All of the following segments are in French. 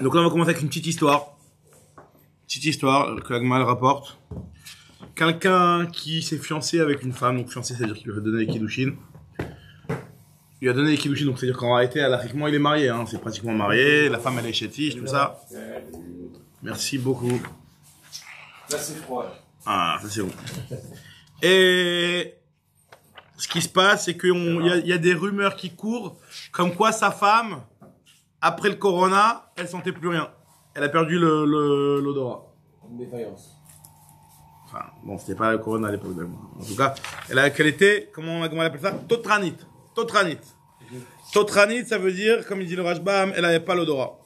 Donc là, on va commencer avec une petite histoire. Petite histoire que Agmal rapporte. Quelqu'un qui s'est fiancé avec une femme, donc fiancé, c'est-à-dire qu'il lui a donné les kiddushin. Il lui a donné les kiddushin, donc c'est-à-dire qu'en réalité, alachiquement, il est marié, hein, c'est pratiquement marié. La femme, elle est chétive, tout ça. Merci beaucoup. Là, c'est froid. Ah, ça c'est bon. Et ce qui se passe, c'est qu'il y a des rumeurs qui courent, comme quoi sa femme, après le corona, elle sentait plus rien. Elle a perdu l'odorat. Une défaillance. Enfin, bon, c'était pas le corona à l'époque. En tout cas, qu'elle était, comment on appelle ça? Totranit. Totranit. Totranit, ça veut dire, comme il dit le Rashbam, elle avait pas l'odorat.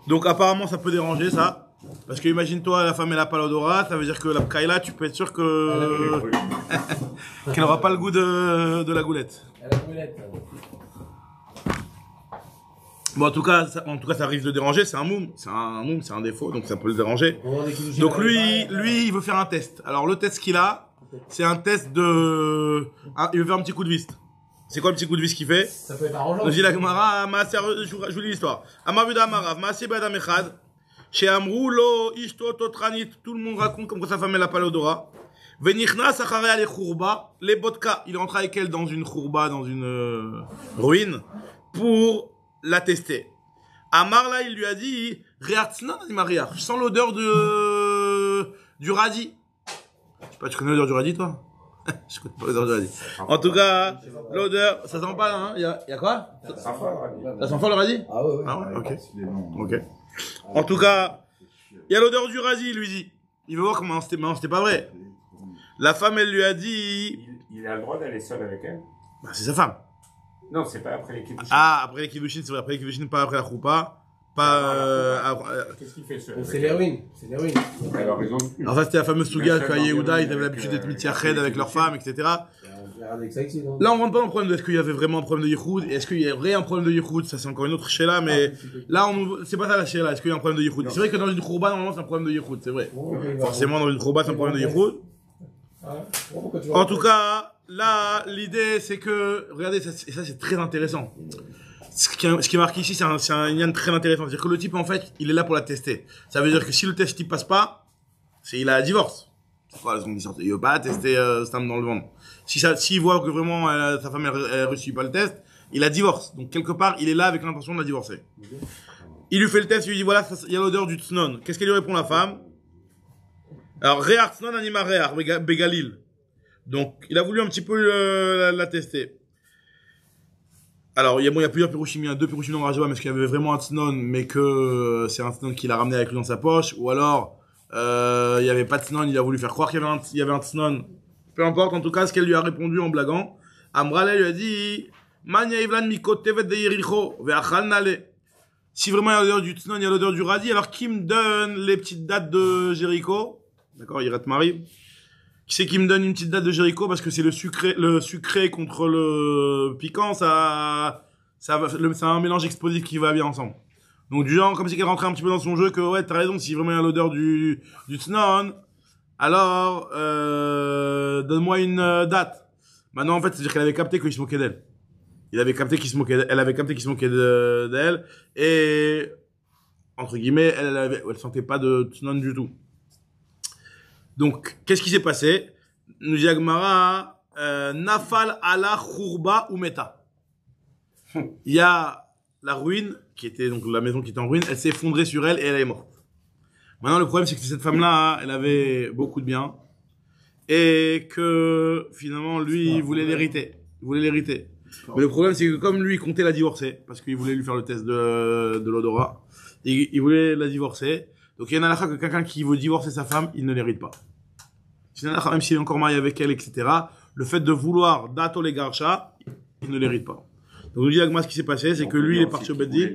Donc apparemment, ça peut déranger, ça. Parce que imagine-toi, la femme, elle a pas l'odorat, ça veut dire que la pkaïla, tu peux être sûr que qu'elle aura pas le goût de la goulette. Elle a brûlette. Bon, en tout cas, ça risque de déranger. C'est un moum, c'est un défaut, donc ça peut le déranger. Donc lui, il veut faire un test. Alors le test qu'il a, c'est un test de, il veut faire un petit coup de vis. C'est quoi le petit coup de vis qu'il fait? Ça peut être arrangeant. Nous dit la Gemara, je vous lis l'histoire. Amavuda Amarav, Maaseh Badam Echad, chez Amrou lo ishto totranit. Tout le monde raconte comme quoi sa femme elle a pas l'odorat. Venichnas acharei le chourba, les bodka. Il rentre avec elle dans une chourba, dans une ruine, pour la tester. Amar là, il lui a dit, je sens l'odeur du radis. Je sais pas, tu connais l'odeur du radis, toi? Je connais pas l'odeur du radis. En tout cas, l'odeur, ça sent pas, hein? Il y a quoi? Ça sent fort le radis? Ah ouais, ouais. Ah ouais, ok. Ok. En tout cas, il y a l'odeur du radis, il lui dit. Il veut voir comment c'était pas vrai. La femme, elle lui a dit. Il a le droit d'aller seul avec elle? Bah, c'est sa femme. Non, c'est pas après les kiddushin. Ah, après les kiddushin, c'est vrai. Après les kiddushin, pas après la choupa. Pas. Qu'est-ce qu'il fait seul? C'est les ruines. C'est les ruines. Alors, ils ont plus. En fait, c'était la fameuse Souga qu'à Yehuda, ils avaient l'habitude d'être mitziached avec leurs femmes, etc. Là, on rentre pas dans le problème de est-ce qu'il y avait vraiment un problème de Yichud et est-ce qu'il y aurait un problème de Yichud. Ça, c'est encore une autre chéla, mais là, c'est pas ça la chéla. Est-ce qu'il y a un problème de Yichud? C'est vrai que dans une khourba, normalement, c'est un problème de Yichud, c'est vrai. Forcément, dans une khourba, c'est un problème de Yichud. En tout cas, là, l'idée, c'est que, regardez, ça c'est très intéressant. Ce qui est marqué ici, c'est un lien très intéressant. C'est-à-dire que le type, en fait, il est là pour la tester. Ça veut dire que si le test, il passe pas, il a un divorce. C'est quoi, il veut pas tester, Stam dans le ventre. S'il voit que vraiment, sa femme, elle réussit pas le test, il a divorce. Donc, quelque part, il est là avec l'intention de la divorcer. Il lui fait le test, il lui dit, voilà, il y a l'odeur du tsnon. Qu'est-ce qu'elle lui répond, la femme? Alors, Réar Tsnon anima Réar, Bégalil. Donc, il a voulu un petit peu la tester. Alors, il y a plusieurs pirouchim, il y a deux pirouchim dans le Rajba, mais est-ce qu'il y avait vraiment un tsnon, mais que c'est un tsnon qu'il a ramené avec lui dans sa poche, ou alors, il y avait pas de tsnon, il a voulu faire croire qu'il y avait un tsnon. Peu importe, en tout cas, ce qu'elle lui a répondu en blaguant, Amrale lui a dit, Manya Ivlan Mikotevet de Yericho, Ve'achal Nale. Si vraiment il y a l'odeur du tsnon, il y a l'odeur du radis, alors qui me donne les petites dates de Jéricho? D'accord, Yirat Marie. Qui c'est qui me donne une petite date de Jéricho parce que c'est le sucré contre le piquant, c'est un mélange explosif qui va bien ensemble. Donc du genre comme si qu'elle rentrait un petit peu dans son jeu que ouais t'as raison, si vraiment il y a l'odeur du tsnon, alors donne-moi une date. Maintenant en fait c'est-à-dire qu'elle avait capté qu'il se moquait d'elle. Elle avait capté qu'il se moquait d'elle et entre guillemets elle sentait pas de tsnon du tout. Donc, qu'est-ce qui s'est passé? Nous dit Agmara, Nafal ala khurba ou meta. Il y a la ruine, qui était donc la maison qui était en ruine, elle s'est effondrée sur elle et elle est morte. Maintenant, le problème, c'est que cette femme-là, elle avait beaucoup de biens et que finalement, lui, il voulait l'hériter. Mais le problème, c'est que comme lui, il comptait la divorcer, parce qu'il voulait lui faire le test de l'odorat, il voulait la divorcer. Donc il y a une halakha que quelqu'un qui veut divorcer sa femme, il ne l'hérite pas. C'est une halakha, même s'il est encore marié avec elle, etc. Le fait de vouloir dato les garcha, il ne l'hérite pas. Donc nous dit Agma ce qui s'est passé, c'est que lui il est parti au Beddin.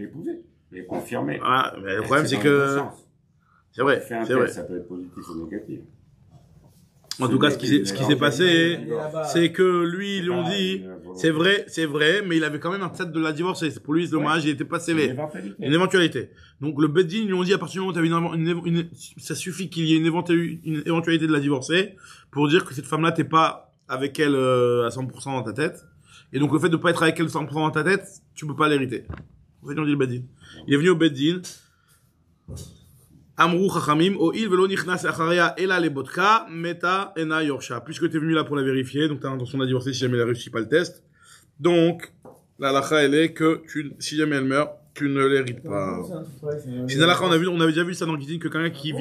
Il est confirmé. Ah, mais le problème c'est que c'est vrai, c'est vrai. Ça peut être positif ou négatif. En tout cas, ce qui s'est passé, c'est que lui, ils lui ont dit, c'est vrai, mais il avait quand même un tête de la divorcer. Pour lui, le mariage, il était pas scellé. Une éventualité. Donc, le Beddin, ils lui ont dit, à partir du moment où tu as ça suffit qu'il y ait une éventualité de la divorcer, pour dire que cette femme-là, t'es pas avec elle, à 100% dans ta tête. Et donc, le fait de pas être avec elle 100% dans ta tête, tu peux pas l'hériter. En fait, ils ont dit le Beddin. Il est venu au Beddin. Amrou Chachamim, O'il velo nichnas acharya ela lebotka, meta ena yorsha. Puisque tu es venu là pour la vérifier, donc tu as l'intention de la divorcer si jamais elle ne réussit pas le test. Donc, la halakha, elle est que si jamais elle meurt, tu ne l'hérites pas. C'est une halakha, on avait déjà vu ça dans Gizin, que quelqu'un qui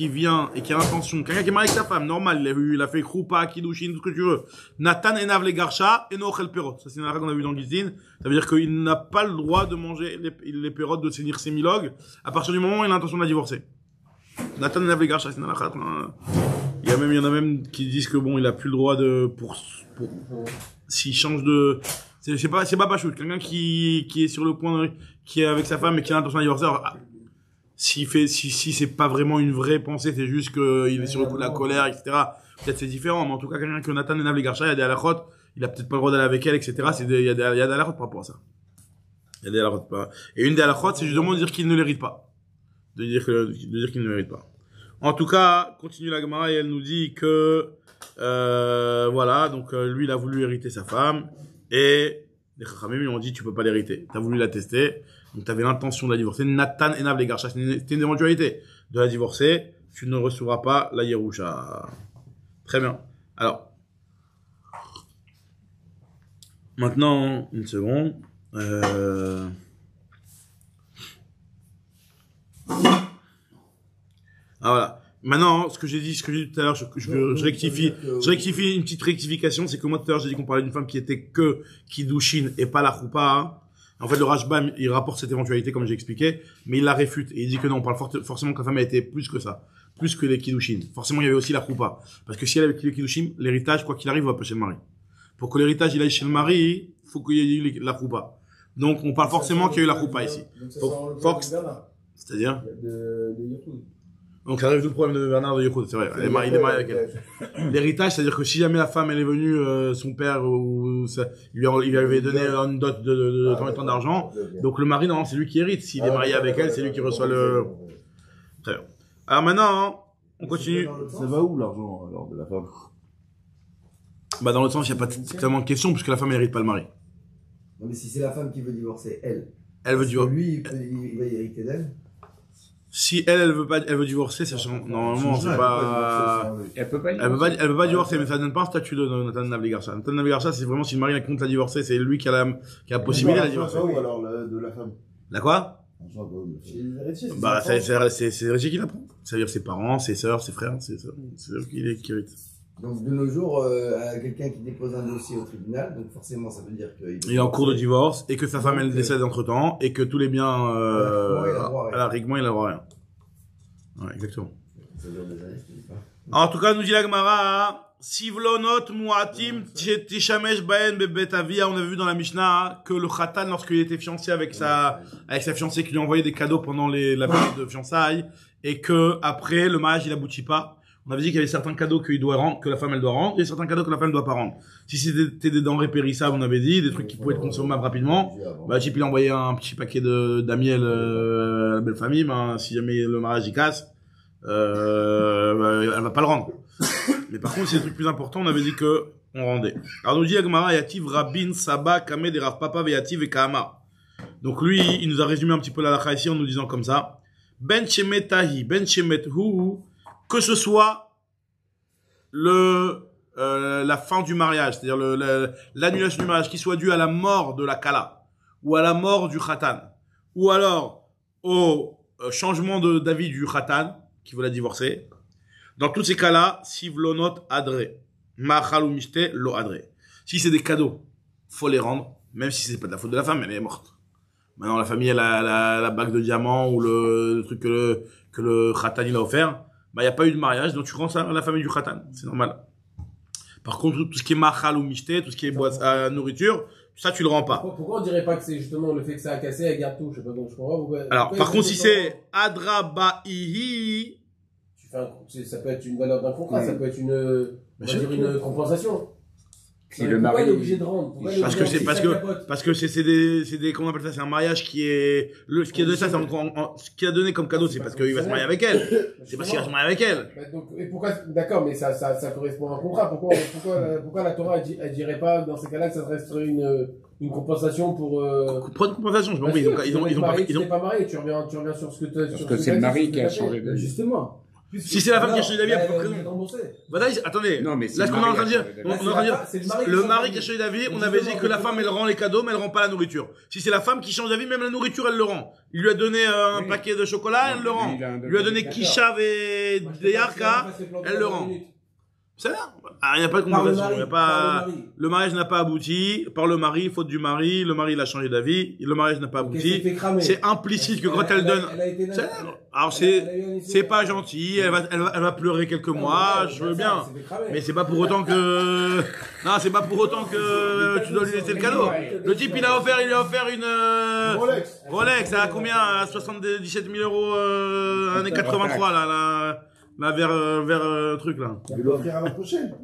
vient et qui a l'intention, quelqu'un qui est marié avec sa femme, normal, il a fait Kroupa, Kiddushin, tout ce que tu veux. Nathan enav le garsha, eno ochel perot. Ça, c'est une halakha qu'on a vu dans Gizin. Ça veut dire qu'il n'a pas le droit de manger les perot, de saisir ses milogues, à partir du moment où il a l'intention de la divorcer. Nathan enav le garsha, c'est une halakha. Il y en a même qui disent que bon, il a plus le droit s'il change de, c'est pas Pachout. Quelqu'un qui est sur le point qui est avec sa femme et qui a l'intention de divorcer, alors, si c'est pas vraiment une vraie pensée, c'est juste qu'il est sur le coup de la colère, etc. Peut-être c'est différent, mais en tout cas, quelqu'un que Nathan enav les garsha, il y a des halakhot, il a peut-être pas le droit d'aller avec elle, etc. Il y a des halakhot par rapport à ça. Il y a des halakhot pas. Et une des halakhot, c'est justement de dire qu'il ne l'hérite pas. De dire qu'il ne l'hérite pas. En tout cas, continue la Gemara et elle nous dit que, voilà, donc, lui, il a voulu hériter sa femme, et les Chachamim lui ont dit, tu peux pas l'hériter. T'as voulu la tester, donc t'avais l'intention de la divorcer. Nathan enav les garsha, c'était une éventualité de la divorcer, tu ne recevras pas la Yerusha. Très bien. Alors, maintenant, une seconde. Ah voilà. Maintenant, ce que j'ai dit tout à l'heure, je rectifie une petite rectification, c'est que moi tout à l'heure j'ai dit qu'on parlait d'une femme qui était que Kiddushin et pas la Choupa. Hein. En fait, le Rashbam, il rapporte cette éventualité comme j'ai expliqué, mais il la réfute et il dit que non, on parle forcément que la femme a été plus que ça, plus que les Kiddushin. Forcément, il y avait aussi la Choupa, parce que si elle avait les Kiddushin, l'héritage, quoi qu'il arrive, va pas chez le mari. Pour que l'héritage il aille chez le mari, il faut qu'il y ait eu la Choupa. Donc, on parle forcément qu'il y a eu la Choupa ici. Fox, c'est-à-dire donc ça arrive tout le problème de Bernard de Yehoud, c'est vrai. Il est marié avec elle. L'héritage, c'est-à-dire que si jamais la femme elle est venue, son père ou il lui avait donné une dot de tant et tant d'argent, donc le mari non, c'est lui qui hérite. S'il est marié avec elle, c'est lui qui reçoit le. Très bien. Alors maintenant, on continue. Ça va où l'argent alors de la femme? Bah dans l'autre sens, il n'y a pas tellement de questions puisque la femme n'hérite pas le mari. Non mais si c'est la femme qui veut divorcer, elle veut divorcer. Lui, il va hériter d'elle. Si elle veut divorcer, sachant, normalement, c'est pas, Elle peut pas divorcer, mais ça donne pas un statut de Nathan enav les garsha. Nathan enav les garsha, c'est vraiment si le mari compte la divorcer, c'est lui qui a la possibilité de la divorcer. Ou alors de la femme? La quoi? Bah, c'est l'héritier qui la prend. C'est-à-dire ses parents, ses sœurs, ses frères, c'est eux qui héritent. Donc de nos jours, quelqu'un qui dépose un dossier au tribunal, donc forcément ça veut dire qu'il est en cours de divorce et que sa femme elle décède entre temps et que tous les biens règlement il a droit à rien. Ouais, exactement. En tout cas, nous dit la Gemara, Sivlonot muatim tishamesh baen bebet avia. On avait vu dans la Mishnah que le khatan, lorsqu'il était fiancé avec sa fiancée, qui lui envoyait des cadeaux pendant la période de fiançailles et que après le mariage il aboutit pas. On avait dit qu'il y avait certains cadeaux qu'il doit rendre, que la femme elle doit rendre, et certains cadeaux que la femme ne doit pas rendre. Si c'était des denrées périssables, on avait dit, des trucs qui pouvaient être consommables rapidement, bah, type il a envoyé un petit paquet d'amiel à la belle famille, ben, si jamais le mariage y casse, bah, elle va pas le rendre. Mais par contre, c'est des trucs plus importants, on avait dit que on rendait. Alors nous dit Agmara, Yativ Rabin Saba Kame de Rav Papa Yativ et Kahama. Donc lui, il nous a résumé un petit peu la halakha ici en nous disant comme ça, Ben Shemet Tahi, Ben Shemet Hu, que ce soit la fin du mariage, c'est-à-dire l'annulation du mariage, qui soit due à la mort de la kala, ou à la mort du khatan, ou alors au changement d'avis du khatan, qui veut la divorcer. Dans tous ces cas-là, si vlonot adre, ma'achal ou mishte lo adre. Si c'est des cadeaux, faut les rendre, même si c'est pas de la faute de la femme, elle est morte. Maintenant, la famille, elle a la bague de diamant, ou le truc que le khatan il a offert. Bah, il n'y a pas eu de mariage, donc tu rends ça à la famille du khatan. C'est normal. Par contre, tout ce qui est machal ou mishté, tout ce qui est nourriture, ça, tu le rends pas. Pourquoi on dirait pas que c'est justement le fait que ça a cassé, elle garde tout? Je sais pas, donc je comprends pourquoi. Alors, par contre, si c'est adraba'ihi, ça peut être une valeur d'un contrat, ça peut être une compensation. Si le pourquoi mari il est obligé de rendre? parce que c'est des, comment on appelle ça, c'est un mariage qui est, ce qui a donné ça, ce qui a donné comme cadeau, c'est parce qu'il va se marier avec elle. C'est parce qu'il va se marier avec elle. Donc, et pourquoi, d'accord, mais ça correspond à un contrat. Pourquoi la Torah, elle dirait pas, dans ces cas-là, que ça resterait une une compensation pour. Prends une compensation, je m'en prie. Ils ont pas marié, tu reviens sur ce que tu as. Parce que c'est le mari qui a changé de vie. Justement. Si c'est la femme qui a changé d'avis, elle peut raison. Voilà, attendez. Non, mais là, ce qu'on est en train de dire, le mari qui a changé d'avis, on avait dit que la femme, elle rend les cadeaux, mais elle rend pas la nourriture. Si c'est la femme qui change d'avis, même la nourriture, elle le rend. Il lui a donné un paquet de chocolat, elle le rend. Il lui a donné Kishav et Deyarka, elle le rend. C'est là. Il n'y a pas de compensation. Le mariage n'a pas abouti. Par le mari, faute du mari. Le mari, il a changé d'avis. Le mariage n'a pas abouti. C'est implicite que quand elle donne. Alors c'est pas gentil. Elle va pleurer quelques mois. Je veux bien. Mais c'est pas pour autant que. Non, c'est pas pour autant que tu dois lui laisser le cadeau. Le type, il lui a offert une. Rolex. À combien? À 77 000 €, années 83, là. Là, vers truc, là. Tu veux l'offrir à la prochaine.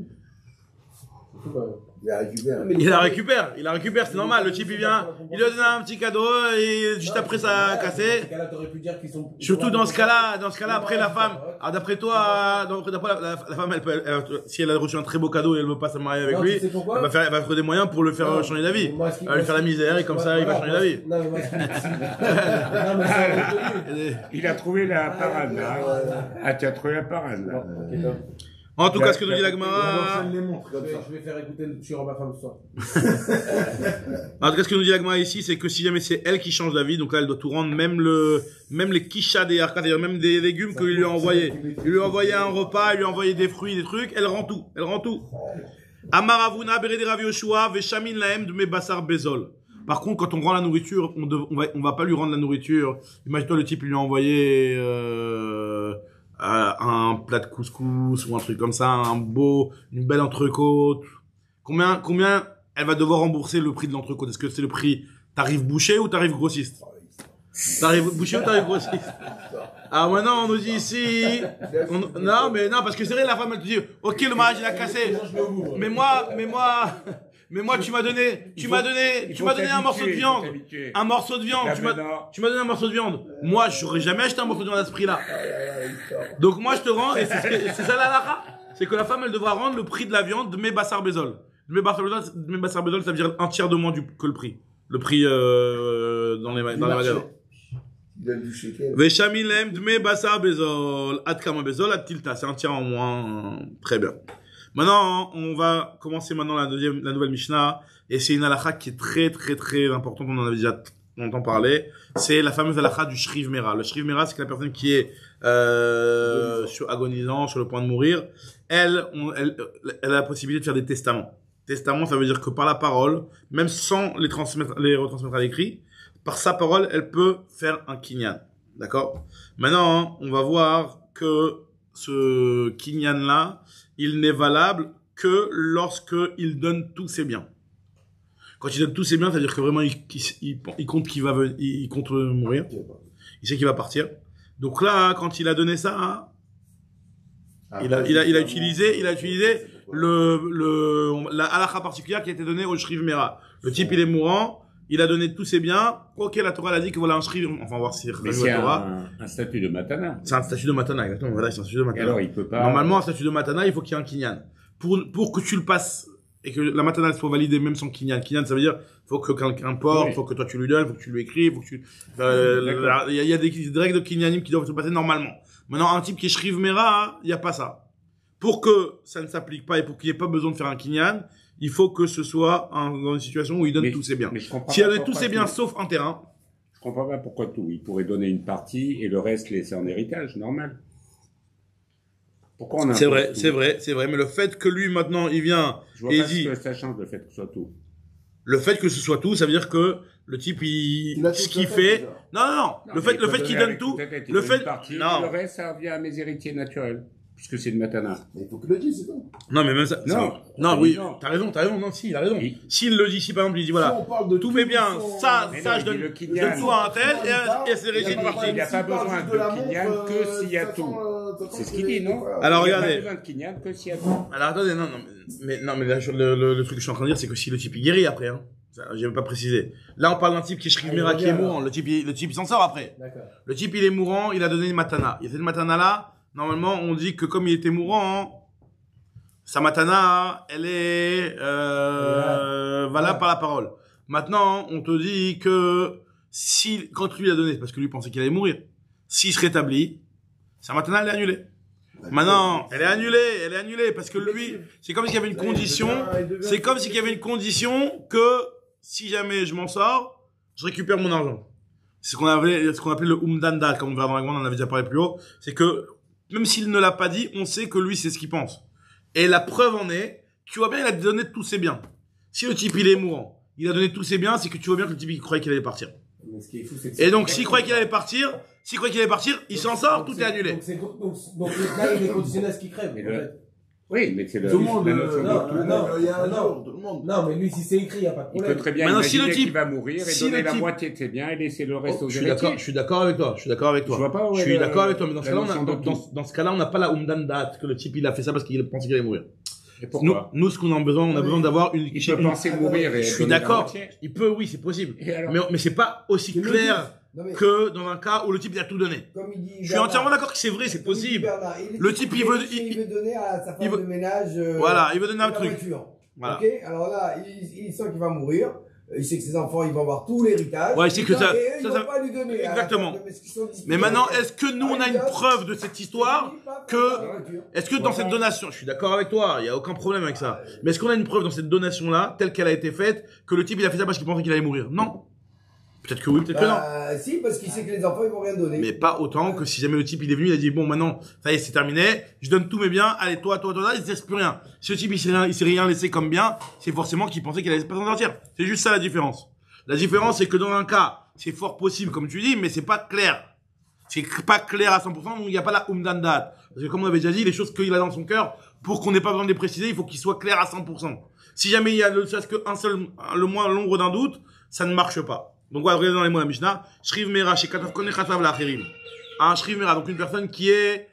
Il la récupère, c'est normal. Le type, il vient, il lui a donné un petit cadeau et juste après, ça a cassé. Surtout dans ce cas-là, après la femme, alors d'après toi, la femme, si elle a reçu un très beau cadeau et elle veut pas se marier avec lui, elle va faire des moyens pour le faire changer d'avis. Elle va lui faire la misère et comme ça, il va changer d'avis. Il a trouvé la parade, là. Ah, tu as trouvé la parade, là. En tout cas, ce que nous dit la Gemara. Je vais faire écouter sur ma femme ce soir. En tout cas, ce que nous dit la Gemara ici, c'est que si jamais c'est elle qui change d'avis, donc là, elle doit tout rendre, même les quichas des harkas, c'est-à-dire même des légumes qu'il lui a envoyés. Il lui a envoyé un repas, il lui a envoyé des fruits, des trucs, elle rend tout. Amaravuna berede Rav Yoshua veshamin lahem de bassar bezol. Par contre, quand on rend la nourriture, on va pas lui rendre la nourriture. Imagine-toi, le type lui a envoyé, un plat de couscous ou un truc comme ça, une belle entrecôte. Combien elle va devoir rembourser le prix de l'entrecôte? Est-ce que c'est le prix tarif boucher ou tarif grossiste? Tarif boucher ou tarif grossiste? Ah, maintenant, on nous dit ici, non, parce que c'est vrai, la femme, elle te dit, ok, le mariage, il a cassé. Mais moi, tu m'as donné un morceau de viande. Un morceau de viande. Tu m'as donné un morceau de viande. Moi, j'aurais jamais acheté un morceau de viande à ce prix-là. Donc, moi, je te rends, et c'est ça la lara. C'est que la femme, elle devra rendre le prix de la viande de mes bassar bezol. De mes bassar bezol, ça veut dire un tiers de moins que le prix. Le prix, dans les magasins. Veshamilem dme bassar bezol. Ad kama bezol, ad tilta. C'est un tiers en moins. Très bien. Maintenant, on va commencer la nouvelle Mishnah, et c'est une halakha qui est très, très, très importante, on en avait déjà longtemps parlé. C'est la fameuse halakha du shriv mera. Le shriv mera, c'est que la personne qui est, agonisant, sur le point de mourir, elle a la possibilité de faire des testaments. Testament, ça veut dire que par la parole, même sans les retransmettre à l'écrit, par sa parole, elle peut faire un kinyan. D'accord? Maintenant, on va voir que ce kinyan-là, il n'est valable que lorsque il donne tous ses biens. Quand il donne tous ses biens, c'est-à-dire que vraiment il compte il compte mourir. Il sait qu'il va partir. Donc là, quand il a donné ça, il a utilisé la halakha particulière qui a été donnée au shriv mera. Le type, il est mourant. Il a donné tous ses biens. Ok, la Torah a dit que voilà un shriv. Enfin, on va voir si c'est un statut de matana. C'est un statut de matana, exactement. Voilà, c'est un statut de matana. Et alors, il peut pas. Normalement, un statut de matana, il faut qu'il y ait un kinyan. Pour que tu le passes et que la matana soit validée même sans kinyan. Kinyan, ça veut dire, faut que quelqu'un porte, faut que toi tu lui donnes, faut que tu lui écris, faut que tu. Il y a des règles de kinyanim qui doivent se passer normalement. Maintenant, un type qui est shriv mera, il y a pas ça. Pour que ça ne s'applique pas et pour qu'il n'y ait pas besoin de faire un kinyan, il faut que ce soit dans une situation où il donne tous ses biens. S'il donne tous ses biens sauf un terrain. Je comprends pas pourquoi tout. Il pourrait donner une partie et le reste laisser en héritage, normal. Pourquoi on a C'est vrai, mais le fait que lui maintenant il vient et dit. Je vois pas ce que ça change le fait que ce soit tout. Le fait que ce soit tout, ça veut dire que le type ce qu'il fait. Non. Le fait qu'il donne tout. Le fait. Non. Le reste, ça revient à mes héritiers naturels. Puisque c'est une matana. Mais il faut que le dise, c'est tout. Non, mais même ça. Non, oui. T'as raison. Non, si, il a raison. S'il le dit, si par exemple, il dit voilà. Si on parle de tous mes biens, ça, je donne tout à un tel, et c'est régi de partie. Il n'y a pas besoin de kinyan que s'il y a tout. C'est ce qu'il dit, non? Alors, regardez. Il n'y a pas besoin de kinyan que s'il y a tout. Alors, attendez, mais là, le truc que je suis en train de dire, c'est que si le type, il guérit après, hein. J'ai pas précisé. Là, on parle d'un type qui est shriv mera, qui est mourant. Le type, il s'en sort après. Le type, il est mourant, il a donné une matana. Il a fait une matana là. Normalement, on dit que comme il était mourant, sa matana, elle est valable par la parole. Maintenant, on te dit que si, quand lui a donné, c'est parce que lui pensait qu'il allait mourir. S'il se rétablit, sa matana, elle est annulée. Maintenant, elle est annulée, parce que lui, c'est comme s'il y avait une condition, que si jamais je m'en sors, je récupère mon argent. C'est ce qu'on appelait le umdanda, comme on verra dans la grande, on en avait déjà parlé plus haut. C'est que, même s'il ne l'a pas dit, on sait que lui, c'est ce qu'il pense. Et la preuve en est, tu vois bien, il a donné tous ses biens. Si le type, il est mourant, il a donné tous ses biens, c'est que tu vois bien que le type, il croyait qu'il allait partir. Mais ce qui est fou, c'est que Et donc, s'il croyait qu'il allait partir, il s'en sort, tout est annulé. Donc là, il est conditionné à ce qu'il crève. Mais en fait. Oui, mais c'est le. Tout le monde, la notion de tout le monde. il y a un jour, tout le monde. Non, mais lui, si c'est écrit, il n'y a pas de Il problème. peut très bien Maintenant, si imaginer le type- qu'il va mourir et si donner le la type- moitié de ses biens et laisser le reste aux Je héritiers. suis d'accord avec toi. Je vois pas où Je est suis le- d'accord avec toi, mais dans ce la cas-là, notion de tout. dans ce cas-là, on n'a pas la umdandat, que le type, il a fait ça parce qu'il pensait qu'il allait mourir. Et pourquoi Nous, ce qu'on a besoin, on a besoin d'avoir une, Il peut penser mourir et je suis donner la d'accord. moitié. Il peut, oui, c'est possible. Et alors Mais c'est pas aussi Que le clair Non, mais que dans un cas où le type, il a tout donné. comme il dit Je suis entièrement d'accord que c'est vrai, c'est comme il dit possible. Bernard, Le type, il veut donner à sa il femme veut- de ménage. Voilà, il veut donner un la truc. voiture. Voilà. Ok, alors là, il sent qu'il va mourir. Il sait que ses enfants, ils vont avoir tout l'héritage. Ouais, il sait que ça- Et eux, ils ça- vont ça- pas lui donner. Exactement. Alors, parce qu'ils sont disputés. Mais maintenant, est-ce que nous, on a une preuve de cette histoire est-ce que dans cette donation, je suis d'accord avec toi, il y a aucun problème avec ça. Mais est-ce qu'on a une preuve dans cette donation-là, telle qu'elle a été faite, que le type, il a fait ça parce qu'il pensait qu'il allait mourir? Non. Peut-être que oui, peut-être que non. Si, parce qu'il sait que les enfants, ils vont rien donner. Mais pas autant que si jamais le type il est venu, il a dit bon maintenant ça y est c'est terminé, je donne tous mes biens, allez toi, il ne laisse plus rien. Si le type il s'est rien laissé comme bien, c'est forcément qu'il pensait qu'il allait pas s'en sortir. C'est juste ça la différence. La différence c'est que dans un cas, c'est fort possible comme tu dis, mais c'est pas clair. C'est pas clair à 100%, donc il n'y a pas la umdandat. Parce que comme on avait déjà dit, les choses qu'il a dans son cœur, pour qu'on n'ait pas besoin de les préciser, il faut qu'il soit clair à 100%. Si jamais il y a ne serait-ce qu'un seul, le moins l'ombre d'un doute, ça ne marche pas. Donc voilà, regardez dans les mots de la Mishnah, Shriv Mera, chez Katav Kone Chatav Lacherim. Un Shriv Mera, donc une personne qui est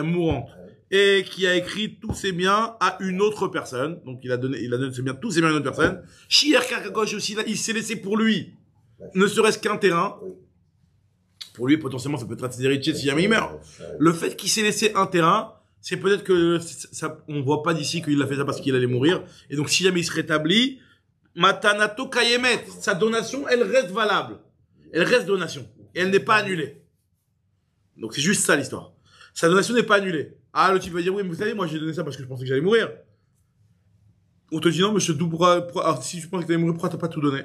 mourante et qui a écrit tous ses biens à une autre personne. Donc il a donné ses biens, tous ses biens à une autre personne. Shier Kakakosh aussi, là, il s'est laissé pour lui, ne serait-ce qu'un terrain. Pour lui, potentiellement, ça peut être un de ses héritiers si jamais il meurt. Le fait qu'il s'est laissé un terrain, c'est peut-être que ça, on voit pas d'ici qu'il a fait ça parce qu'il allait mourir. Et donc si jamais il se rétablit, Matanato Kayemet, sa donation, elle reste valable. Elle reste donation. Et elle n'est pas annulée. Donc c'est juste ça l'histoire. Sa donation n'est pas annulée. Ah, le type va dire, oui, mais vous savez, moi j'ai donné ça parce que je pensais que j'allais mourir. On te dit, non, mais je te double, alors si tu penses que t'allais mourir, pourquoi t'as pas tout donné?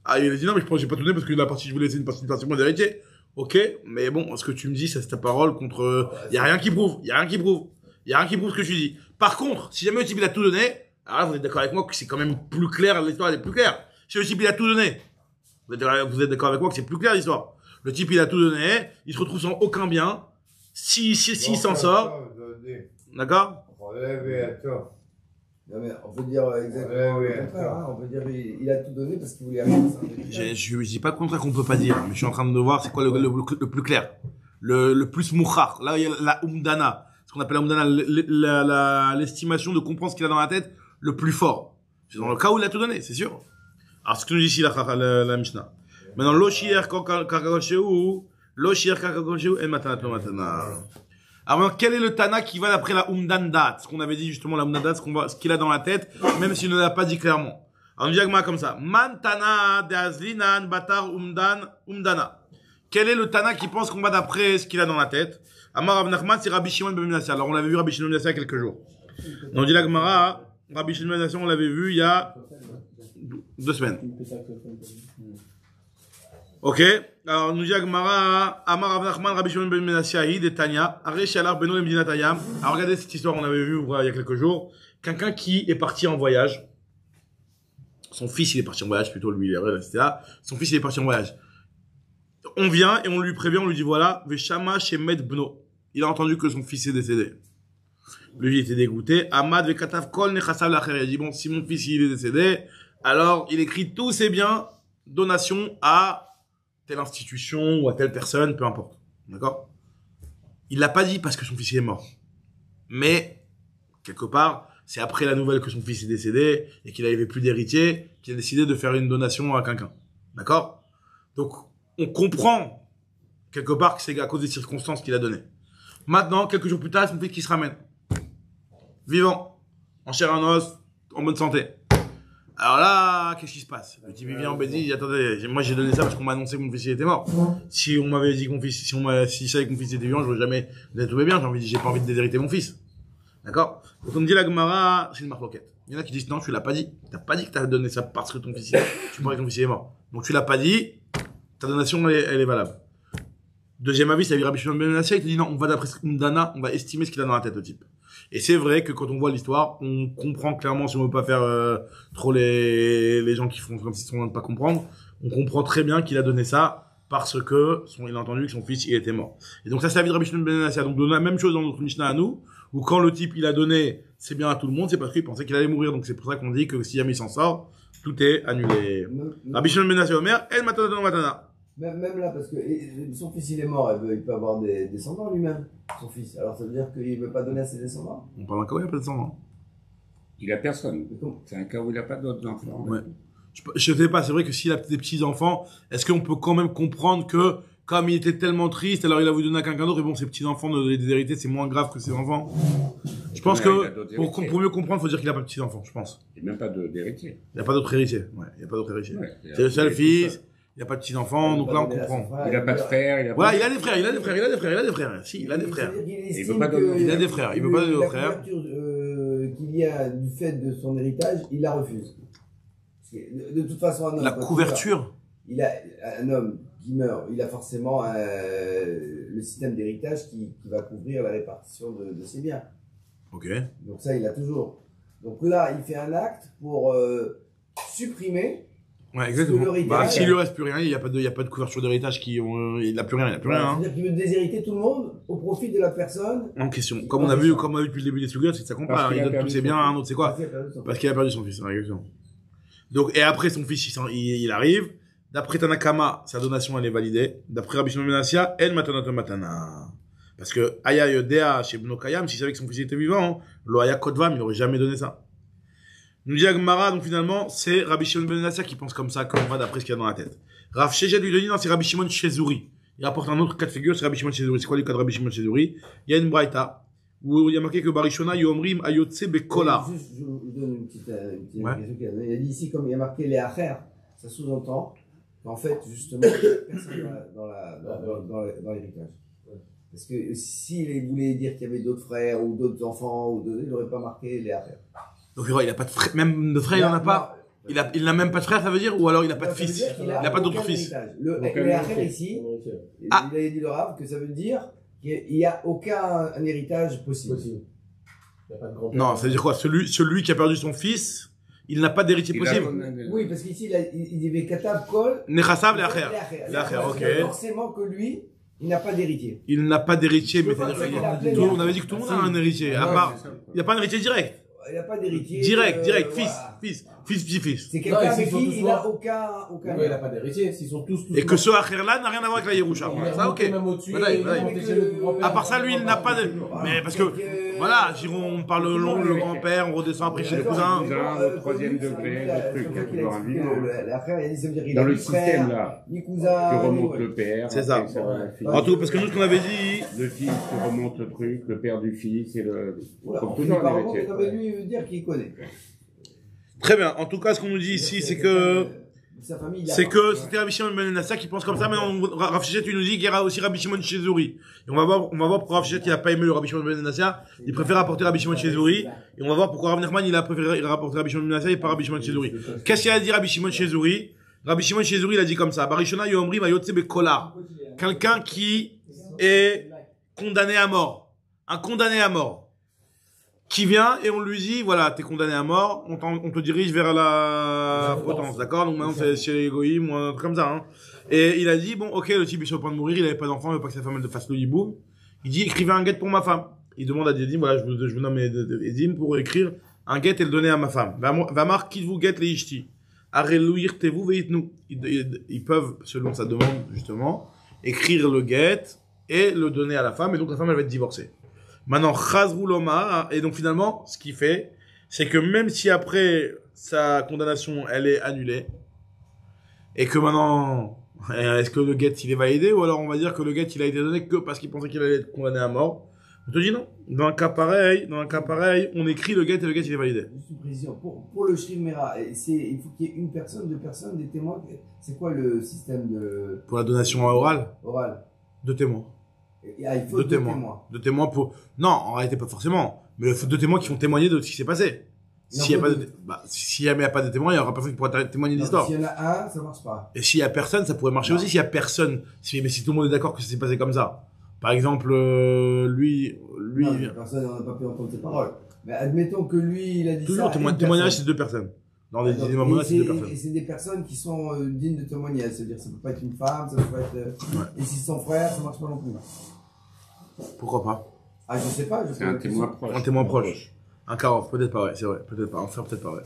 Ah, il a dit, non, mais je pense que j'ai pas tout donné parce que la partie que je voulais laisser une partie de mon héritier. Ok, mais bon, ce que tu me dis, c'est ta parole contre, y a rien qui prouve, y a rien qui prouve ce que tu dis. Par contre, si jamais le type il a tout donné, alors vous êtes d'accord avec moi que c'est quand même plus clair, l'histoire elle est plus claire. Si le type il a tout donné, vous êtes d'accord avec moi que c'est plus clair l'histoire. Le type il a tout donné, il se retrouve sans aucun bien, s'il s'en sort, d'accord? Non, mais on peut dire exactement le contraire. Hein. On peut dire il a tout donné parce qu'il voulait rien. Je dis pas le contraire qu'on peut pas dire, mais je suis en train de voir c'est quoi le plus clair. Le plus mouchar. Là, il y a la umdana. Ce qu'on appelle la umdana, l'estimation de comprendre ce qu'il a dans la tête le plus fort. C'est dans le cas où il a tout donné, c'est sûr. Alors, ce que nous dit ici la Mishnah. Maintenant, l'oshir kakagoshéu, et matanato matana. Alors maintenant, quel est le Tana qui va d'après la umdandat? Ce qu'on avait dit justement, la umdandat, ce qu'il a dans la tête, même s'il ne l'a pas dit clairement. Alors, on dit Agma comme ça. Man Tana de Azlinan Batar Umdana. Quel est le Tana qui pense qu'on va d'après ce qu'il a dans la tête? Amar Rav Nachman, c'est Rabbi Shimon ben Menassia. Alors, on l'avait vu Rabbi Shimon ben Menassia il y a quelques jours. On dit l'Agmara, Rabbi Shimon ben Menassia, on l'avait vu il y a 2 semaines. Ok, alors nous dit Agmara, Amar Rav Nachman, Rabbi Shimon ben Menassia, et Tanya, Aré Shalar Beno Lemdina Tayam. Alors regardez cette histoire, on avait vu il y a quelques jours. Quelqu'un qui est parti en voyage. Son fils, il est parti en voyage, plutôt lui, etc. Son fils, il est parti en voyage. On vient et on lui prévient, on lui dit voilà, Veshama Shemet Bno. Il a entendu que son fils est décédé. Lui, il était dégoûté. Amad Vekatav Kol Nechasav Lacher. Il a dit bon, si mon fils il est décédé, alors il écrit tous ses biens, donation à telle institution ou à telle personne, peu importe. D'accord? Il l'a pas dit parce que son fils est mort. Mais, quelque part, c'est après la nouvelle que son fils est décédé et qu'il n'avait plus d'héritier qu'il a décidé de faire une donation à quelqu'un. D'accord? Donc, on comprend, quelque part, que c'est à cause des circonstances qu'il a donné. Maintenant, quelques jours plus tard, son fils qui se ramène. Vivant. En chair et en os, en bonne santé. Alors là, qu'est-ce qui se passe? Le type, il vient en bête, il dit, attendez, moi j'ai donné ça parce qu'on m'a annoncé que mon fils il était mort. Si on m'avait dit que mon fils, si je savais que mon fils était vivant, je n'aurais jamais, vous avez trouvé bien, j'ai pas envie de déshériter mon fils. D'accord? Donc on me dit la Gemara, c'est une marloquette. Il y en a qui disent, non, tu l'as pas dit. T'as pas dit que t'as donné ça parce que ton fils, tu parlais que ton fils est mort. Donc tu l'as pas dit, ta donation, elle est valable. Deuxième avis, c'est Rabbi Shimon ben Menassia, il te dit non, on va d'après Dana, on va estimer ce qu'il a dans la tête, le type. Et c'est vrai que quand on voit l'histoire, on comprend clairement, si on veut pas faire trop les gens qui font comme s'ils sont en train de pas comprendre, on comprend très bien qu'il a donné ça parce que il a entendu que son fils il était mort. Et donc ça, c'est l'avis de Rabbi Shimon ben Menassia. Donc la même chose dans notre Mishnah à nous, où quand le type il a donné, c'est bien à tout le monde, c'est parce qu'il pensait qu'il allait mourir. Donc c'est pour ça qu'on dit que si jamais il s'en sort, tout est annulé. Rabbi Shimon ben Menassia Omer, El Matana no Matana. Même là, parce que son fils il est mort, il peut avoir des descendants lui-même, son fils. Alors ça veut dire qu'il ne veut pas donner à ses descendants? On parle d'un cas où il n'y a pas de descendants. Il a personne. C'est un cas où il n'a pas d'autres enfants. Ouais. Je sais pas, c'est vrai que s'il a des petits-enfants, est-ce qu'on peut quand même comprendre que, comme il était tellement triste, alors il a voulu donner à quelqu'un d'autre, et bon, ses petits-enfants de les déshériter, c'est moins grave que ses enfants? Je pense que, pour mieux comprendre, faut dire qu'il a pas de petits-enfants, je pense. Il n'y a même pas d'héritier. Il n'y a pas d'autre héritier. Ouais, il n'y a pas d'autre héritier. Ouais, c'est le seul fils. Il n'y a pas de petits-enfants, donc là on comprend. Il n'a pas de frère, Voilà, il a des frères. Si, il a des frères. Il veut pas donner. Il a des frères, il veut pas donner aux frères. La couverture qu'il y a du fait de son héritage, il la refuse. Parce que, de toute façon, un homme, La couverture? Un homme qui meurt, il a forcément le système d'héritage qui va couvrir la répartition de ses biens. Ok. Donc ça, il a toujours. Donc là, il fait un acte pour supprimer. Ouais, exactement. Bah, s'il lui reste plus rien, il y a pas de couverture d'héritage il n'a plus rien, hein. C'est-à-dire qu'il veut déshériter tout le monde au profit de la personne en question. Comme on a vu depuis le début des Sugas, c'est que ça compte pas. Il donne tous ses biens à un autre, c'est quoi? Parce qu'il a perdu son fils, exactement. Donc, et après son fils, il arrive. D'après Tanakama, sa donation, elle est validée. D'après Rabbi Shimon ben Menassia, El Matana Matana. Parce que, Aya Yodea, chez Bno Kayam, s'il savait que son fils était vivant, lo Aya Kodvam, il n'aurait jamais donné ça. Nous dit Agmara, donc finalement, c'est Rabbi Shimon ben Menassia qui pense comme ça, qu'on va d'après ce qu'il y a dans la tête. Rav Sheshet lui dit, non, c'est Rabbi Shimon Shezuri. Il rapporte un autre cas de figure, c'est Rabbi Shimon Shezuri. C'est quoi le cas de Rabbi Shimon Shezuri? Il y a une braïta, où il y a marqué que Barishona Yomrim Ayotse Bekola. Je vous donne une petite question qu'il a dit ici, comme il y a marqué les Acher, ça sous-entend qu'en fait, justement, personne dans l'héritage. Parce que s'il voulait dire qu'il y avait d'autres frères ou d'autres enfants, il n'aurait pas marqué les Acher. Donc, il a pas de frère, même de frère, il en a pas. Il n'a même pas de frère, ça veut dire? Ou alors il n'a pas de fils? Il n'a pas d'autre fils? Le Acher ici, il a dit le Rav que ça veut dire qu'il n'y a aucun héritage possible. Il n'y a pas de grand-père. Non, ça veut dire quoi? Celui qui a perdu son fils, il n'a pas d'héritier possible? Oui, parce qu'ici, il dit Katab Kol. Nechassav Leacher. Leacher, ok. Forcément que lui, il n'a pas d'héritier. Il n'a pas d'héritier, mais c'est-à-dire on avait dit que tout le monde a un héritier. À part, il n'y a pas un héritier direct. Il n'y a pas d'héritier. Direct, fils, petit-fils. C'est quelqu'un avec qui il n'a aucun. Oui, il n'a pas d'héritier. S'ils sont tous. Et que ce Acher-là n'a rien à voir avec la Yerusha. Ça, ok. À part ça, lui, il n'a pas de. Mais parce que, voilà, on parle le grand-père, on redescend après chez le cousin. Au troisième degré, le truc. Dans le système, là, que remonte le père. C'est ça. En tout, parce que nous, ce qu'on avait dit. Le fils qui remonte le truc, le père du fils et le. Comme toujours, l'héritier. Dire qu'il connaît. Très bien. En tout cas, ce qu'on nous dit ici, c'est que c'était Rabbi Shimon ben Menassia qui pense comme ça. Maintenant, Rav Sheshet, il nous dit qu'il y aura aussi Rabbi Shimon Shezuri. Et on va voir pourquoi Rav Sheshet, il a pas aimé le Rabbi Shimon ben Menassia. Il préfère apporter Rabbi Shimon Shezuri. Et on va voir pourquoi Rav Nachman, il a préféré rapporter Rabbi Shimon ben Menassia et pas Rabbi Shimon Shezuri. Qu'est-ce qu'il a dit Rabbi Shimon Shezuri? Rabbi Shimon Shezuri, il a dit comme ça. Barishona Yomri Mayotse Bekola. Quelqu'un qui est condamné à mort. Un condamné à mort. Qui vient et on lui dit, voilà, t'es condamné à mort, on te dirige vers la potence, d'accord? Donc maintenant c'est chez les Goïm ou un truc comme ça, hein. Et il a dit, bon, ok, le type est sur le point de mourir, il avait pas d'enfant, il veut pas que sa femme elle fasse le hiboum. Il dit, écrivez un guet pour ma femme. Il demande à Edim, voilà, je vous nomme Edim pour écrire un guet et le donner à ma femme. Vamar, qui vous guet les ishti. Arelouir tevu veitnu. Ils peuvent, selon sa demande, justement, écrire le guet et le donner à la femme, et donc la femme elle va être divorcée. Maintenant, Chazrou Loma, et donc finalement, ce qu'il fait, c'est que même si après sa condamnation, elle est annulée, et que maintenant, est-ce que le guet, il est validé, ou alors on va dire que le guet, il a été donné que parce qu'il pensait qu'il allait être condamné à mort, Je te dis non. Dans un cas pareil, on écrit le get et le get il est validé. Juste une précision. Pour le Shriv Mera, il faut qu'il y ait une personne, deux personnes, des témoins. C'est quoi le système de. Pour la donation orale, Oral? 2 témoins. Il faut deux témoins. 2 témoins pour. Non, en réalité, pas forcément. Mais il faut 2 témoins qui vont témoigner de ce qui s'est passé. S'il n'y a pas de témoins, il n'y aura personne qui pourra témoigner de l'histoire. S'il y en a un, ça marche pas. Et s'il y a personne, ça pourrait marcher aussi. S'il y a personne, mais si tout le monde est d'accord que ça s'est passé comme ça. Par exemple, lui. Non, personne n'a pas pu entendre ses paroles. Mais admettons que lui, il a dit toujours ça. témoignage, c'est 2 personnes. Dans des moments, c'est 2 personnes. Et c'est des personnes qui sont dignes de témoignage. C'est-à-dire, ça peut pas être une femme, ça peut pas être. Et si c'est son frère, ça marche pas non plus. Pourquoi pas? Ah, je sais pas. C'est un témoin proche. Un témoin proche. Un Karov, peut-être pas, ouais, c'est vrai. Peut-être pas. Un frère, peut-être pas, ouais.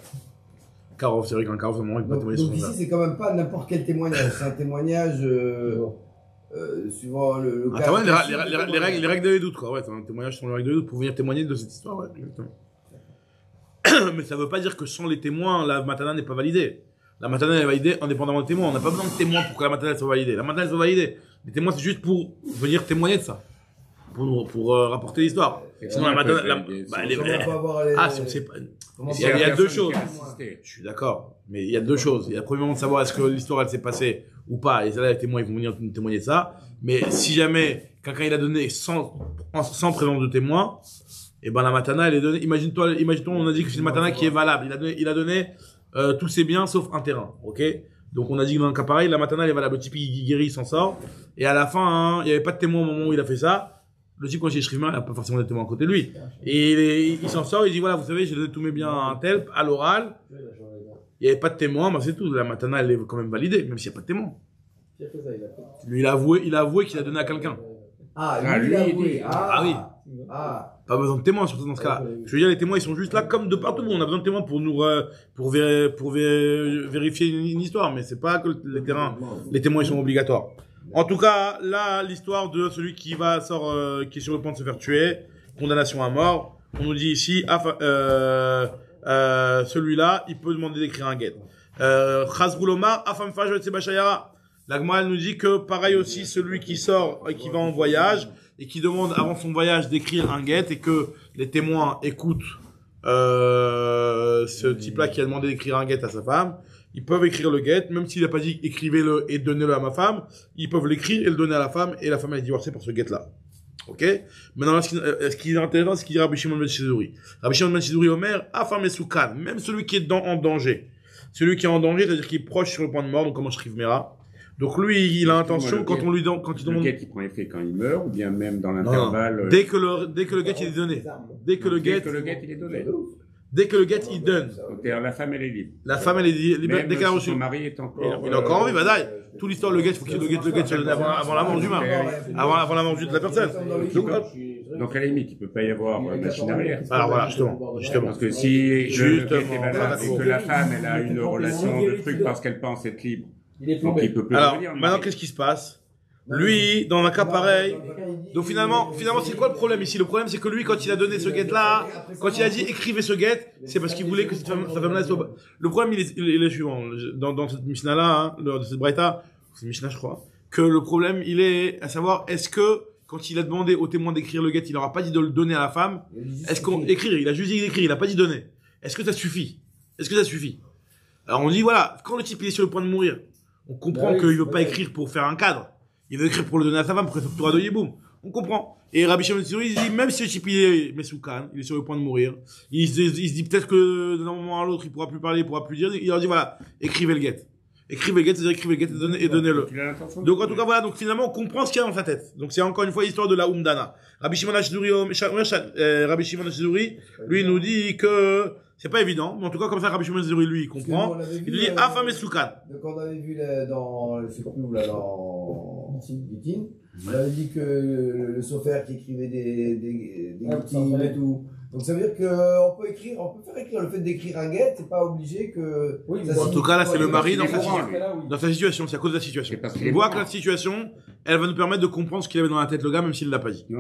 Karov, c'est vrai qu'un Karov, il peut témoigner donc ici, c'est quand même pas n'importe quel témoignage. C'est un témoignage. Suivant le cas. Les règles de doute, quoi. Ouais, c'est un témoignage sur les règles de doute pour venir témoigner de cette histoire, ouais, exactement. Mais ça veut pas dire que sans les témoins, la matana n'est pas validée. La matana est validée indépendamment des témoins. On n'a pas besoin de témoins pour que la matana soit validée. La matana soit validée. Les témoins, c'est juste pour venir témoigner de ça. Pour rapporter l'histoire. Sinon, la matana, si on sait pas. Il y a 2 choses. Je suis d'accord. Mais il y a 2 choses. Il y a premièrement de savoir est-ce que l'histoire, elle s'est passée ou pas. Et ça, là, les témoins, ils vont venir témoigner de ça. Mais si jamais quelqu'un, il a donné sans présence de témoins, et ben, la matana, elle est donnée. Imagine-toi, on a dit que c'est une matana qui est valable. Il a donné, tous ses biens sauf un terrain. Ok? Donc, on a dit que dans un cas pareil, la matana, elle est valable. Le type, il guérit, il s'en sort. Et à la fin, il n'y avait pas de témoin au moment où il a fait ça. Le type, quand il est Shriv Mera, il n'a pas forcément de témoin à côté de lui. Et il s'en sort, il dit, voilà, vous savez, j'ai donné tous mes biens à un tel, à l'oral. Il n'y avait pas de témoin, c'est tout. La matana, elle est quand même validée, même s'il n'y a pas de témoin. Lui, il a avoué qu'il a donné à quelqu'un. Lui, il a avoué. Oui. Pas besoin de témoins, surtout dans ce cas-là. Je veux dire, les témoins, ils sont juste là comme de partout. On a besoin de témoins pour vérifier une histoire, mais c'est pas que les témoins, ils sont obligatoires. En tout cas, là, l'histoire de celui qui est sur le point de se faire tuer, condamnation à mort. On nous dit ici, celui-là, il peut demander d'écrire un guet. Chazrouloma, afam faj sebashayara. La Gemara nous dit que pareil aussi, celui qui sort et qui va en voyage et qui demande avant son voyage d'écrire un guet et que les témoins écoutent ce type-là qui a demandé d'écrire un guet à sa femme. Ils peuvent écrire le guet, même s'il n'a pas dit écrivez-le et donnez-le à ma femme, ils peuvent l'écrire et le donner à la femme, et la femme elle est divorcée pour ce guet-là. Ok? Maintenant, là, ce qui est intéressant, c'est ce qu'il dit Rabbi Shimon ben Chizuri. Rabbi Shimon ben Chizuri Omer, afam esoukan, même celui qui est en danger. Celui qui est en danger, c'est-à-dire qu'il est proche sur le point de mort, donc comment Shriv Mera. Donc lui, il a intention, quand il demande... Le guet, il prend effet quand il meurt, ou bien même dans l'intervalle... Dès que le guet il est donné. Dès que le guet il est donné. Dès que le guet il donne. Donc la femme elle est libre. La femme elle est libre dès qu'elle a reçu. Son mari est encore. Il est encore en vie, badaï. Toute l'histoire, le guet, il faut que le guet soit donné avant la mort du humain. Avant la mort de la personne. Donc à la limite, il peut pas y avoir machine arrière. Alors voilà, justement. Parce que si le guet est valable et que la femme elle a une relation de truc parce qu'elle pense être libre. Donc il peut plus revenir. Alors maintenant, qu'est-ce qui se passe? Lui, dans un cas pareil, donc finalement, c'est quoi le problème ici? Le problème, c'est que lui, quand il a donné ce guet-là, quand il a dit écrivez ce guet, c'est parce qu'il voulait que sa femme-là soit... Le problème, il est le suivant. Dans cette Mishnah-là, de cette Braïta, c'est Mishnah, je crois, que le problème, il est à savoir, est-ce que, quand il a demandé au témoin d'écrire le guet, il n'aura pas dit de le donner à la femme? Est-ce qu'on écrire? Il a juste dit d'écrire, il n'a pas dit donner. Est-ce que ça suffit? Alors on dit, voilà, quand le type il est sur le point de mourir, on comprend qu'il veut pas écrire pour faire un cadre. Il veut écrire pour le donner à sa femme, pour que Torah de Yiboum. On comprend. Et Rabbi Shimon il dit, même si le type il est Mesoukan, il est sur le point de mourir, il se dit peut-être que d'un moment à l'autre, il pourra plus parler, il pourra plus dire, il leur dit voilà, écrivez le guet. C'est-à-dire écrivez le guet et donnez-le. Donc en tout cas voilà, donc finalement on comprend ce qu'il y a dans sa tête. Donc c'est encore une fois l'histoire de la Umdana. Rabbi Shimon HaShizuri, lui il nous dit que c'est pas évident, mais en tout cas comme ça Rabbi Shimon HaShizuri lui il comprend. Il dit Afam Mesoukan. Donc on avait vu dans, je sais plus où là, dans Gitin, on avait dit que le Sofer qui écrivait des Gitin et tout. Donc ça veut dire qu'on peut faire écrire le fait d'écrire un guet, c'est pas obligé que... Oui, en tout cas là c'est le mari dans sa situation, c'est à cause de la situation. On voit que la situation, elle va nous permettre de comprendre ce qu'il avait dans la tête le gars, même s'il l'a pas dit. Ouais.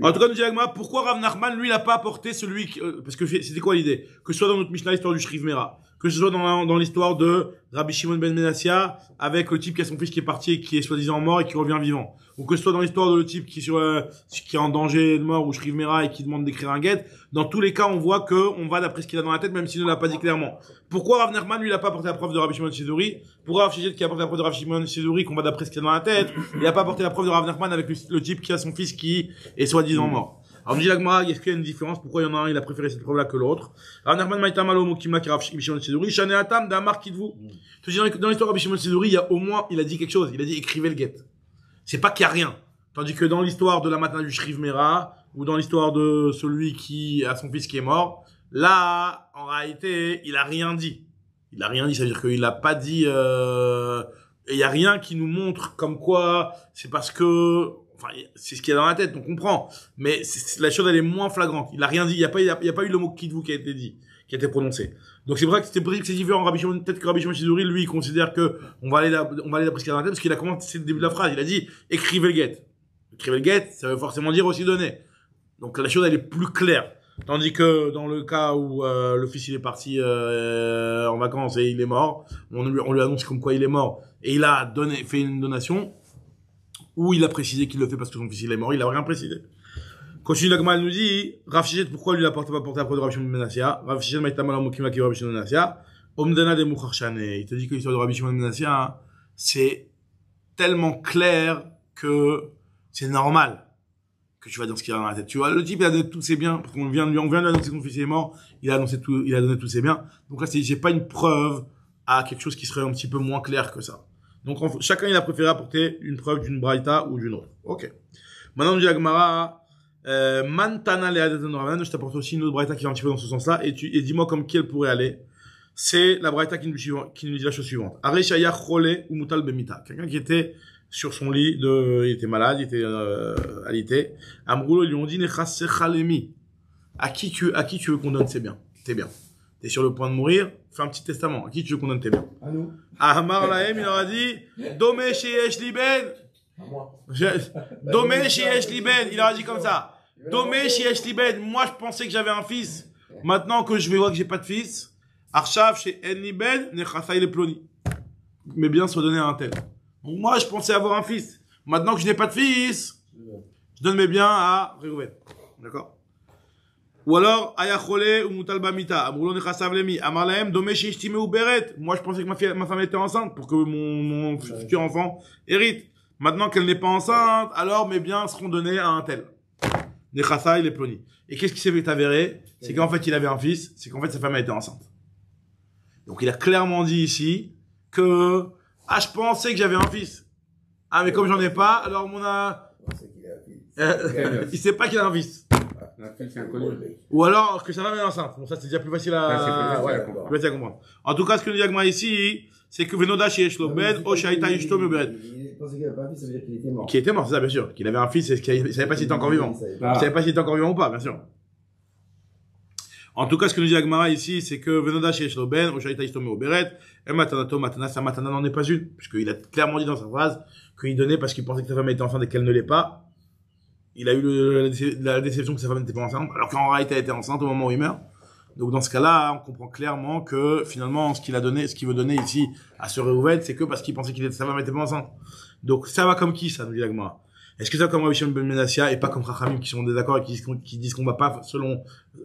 En tout cas, nous dit Agma, pourquoi Rav Nachman, lui, il a pas apporté celui qui, parce que c'était quoi l'idée? Que ce soit dans notre Mishnah, l'histoire du Shriv Mera, que ce soit dans l'histoire de Rabbi Shimon ben Menassia, avec le type qui a son fils qui est parti et qui est soi-disant mort et qui revient vivant. Ou que ce soit dans l'histoire de le type qui est en danger de mort ou Shriv Mera et qui demande d'écrire un guet. Dans tous les cas, on voit que on va d'après ce qu'il a dans la tête, même s'il ne l'a pas dit clairement. Pourquoi Rav Nachman, lui, il a pas apporté la preuve de Rabbi Shimon Shizuri? Pourquoi Rav Shichet qui a apporté la preuve de Rabbi Shimon Shizuri qu'on va d'après ce qu'il a dans la tête? Il a pas apporté la preuve de Rav Nachman avec le type qui a son fils qui est soi-disant mort. Alors, on dit l'Agmara, est-ce qu'il y a une différence? Pourquoi il y en a un, il a préféré cette preuve-là que l'autre? Rav Nachman Maïta Malo Mokima qui Rav Shimon Shizuri, Shane Atam d'Amar Kidvu. Je te dis, dans l'histoire de Rabbi Shimon Shizuri, il y a au moins, il a dit quelque chose. Il a dit écrivez le guet. C'est pas qu'il y a rien. Tandis que dans l'histoire de la matana du Shriv Mera, ou dans l'histoire de celui qui a son fils qui est mort, là, en réalité, il a rien dit. Il a rien dit, ça veut dire qu'il a pas dit, et il y a rien qui nous montre comme quoi, c'est parce que, enfin, c'est ce qu'il y a dans la tête, on comprend. Mais la chose, elle est moins flagrante. Il a rien dit, il y a pas eu le mot kidvu qui a été dit, qui a été prononcé. Donc c'est vrai que c'est différent. Peut-être que Rabbi Shimon Shizuri, lui, il considère que on va aller d'après ce qu'il y a dans la tête, parce qu'il a commencé le début de la phrase. Il a dit, écrivez le guet. Écrivez le guet, ça veut forcément dire aussi donner. Donc la chose elle est plus claire. Tandis que dans le cas où le fils il est parti en vacances et il est mort, on lui annonce comme quoi il est mort et il a fait une donation, ou il a précisé qu'il le fait parce que son fils il est mort, il a rien précisé. Continue l'Agma, elle nous dit, Rav Shichet, pourquoi lui il a pas porté la preuve de Rabbi Shimon ben Menassia? Rav Shichet maïta malam mokima ki Rabbi Shimon ben Menassia, omdana de mukharshane. Il te dit que l'histoire de Rabbi Shimon ben Menassia, c'est tellement clair que c'est normal que tu vas dans ce qu'il a dans la tête. Tu vois, le type, il a donné tous ses biens, parce qu'on vient de lui annoncer que son fils est mort, il a donné tous ses biens. Donc là, j'ai pas une preuve à quelque chose qui serait un petit peu moins clair que ça. Donc, chacun, il a préféré apporter une preuve d'une braïta ou d'une autre. Ok. Maintenant, on dit à Gemara, Mantana le'adatan Rav, je t'apporte aussi une autre braïta qui va un petit peu dans ce sens-là, et dis-moi comme qui elle pourrait aller. C'est la braïta qui nous dit la chose suivante. Areshaya chole ou mutal bemita. Quelqu'un qui était sur son lit il était malade, il était alité. Amroulo, ils lui ont dit, à qui tu veux qu'on donne tes biens? T'es sur le point de mourir, fais un petit testament. À qui tu veux qu'on donne tes biens? À nous. À Hamar Lahem, il leur a dit, Domé sheyesh liben. Domé sheyesh liben. Il leur a dit comme ça. Domé sheyesh liben. Moi, je pensais que j'avais un fils. Maintenant que je vais voir que j'ai pas de fils, Arshav chez En liben, nechasai le ploni. Mes biens soient donnés à un tel. Donc moi, je pensais avoir un fils. Maintenant que je n'ai pas de fils, je donne mes biens à Réhouven. D'accord? Ou alors, Ayachole ou Mutalbamita. Amroulon Nechasav Lemi. Amarlaem, Domé Sheishtime ou Beret. Moi, je pensais que ma femme était enceinte pour que mon futur enfant hérite. Maintenant qu'elle n'est pas enceinte, alors mes biens seront donnés à un tel. Nechasa, il est ploni. Et qu'est-ce qui s'est avéré? C'est qu'en fait, il avait un fils. C'est qu'en fait, sa femme a été enceinte. Donc, il a clairement dit ici que je pensais que j'avais un fils. Ah, mais comme j'en ai pas, alors il sait pas qu'il a un fils. Ou alors que sa femme est enceinte. Bon, ça c'est déjà plus facile à comprendre. En tout cas, ce que nous dit Agma ici, c'est que Venoda chez Eshloben, Oshaita Ishto Meberet. Il pensait qu'il avait pas un fils, ça veut dire qu'il était mort. Qui était mort, c'est ça, bien sûr. Qu'il avait un fils, il savait pas s'il était encore vivant. Il savait pas s'il était encore vivant ou pas, bien sûr. En tout cas, ce que nous dit Agmara ici, c'est que Venoda chez Eshloben, Oshaita Ishto Meberet, et Matanato, Matana, sa Matana n'en est pas une. Puisqu'il a clairement dit dans sa phrase qu'il donnait parce qu'il pensait que sa femme était enceinte et qu'elle ne l'est pas. Il a eu la déception que sa femme n'était pas enceinte, alors qu'en réalité elle était enceinte au moment où il meurt. Donc dans ce cas-là, on comprend clairement que finalement ce qu'il veut donner ici à ce Réhouven, c'est que parce qu'il pensait que sa femme n'était pas enceinte. Donc ça va comme qui, ça, nous dit l'Agmara? Est-ce que ça va comme Rabbi Shimon ben Menassia et pas comme Chachamim qui sont en désaccord et qui disent qu'on va pas, selon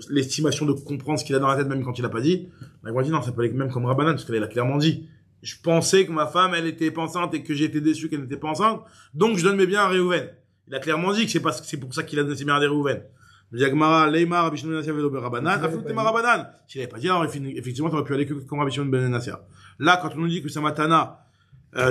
l'estimation de comprendre ce qu'il a dans la tête même quand il a pas dit? L'Agmara dit non, ça peut aller même comme Rabbanan, parce qu'elle a clairement dit. Je pensais que ma femme, elle était pas enceinte et que j'ai été déçu qu'elle n'était pas enceinte, donc je donne mes biens à Réhouven. Il a clairement dit que c'est pour ça qu'il a donné ses biens à des Réhouven. Le Yagmara, Leimar, Rabbi Shimon ben Menassia, Velo Rabbanan, Afoutéma Rabbanan. S'il avait pas dit, alors effectivement, t'aurais pu aller que comme Rabbi Shimon ben Menassia. Là, quand on nous dit que sa matana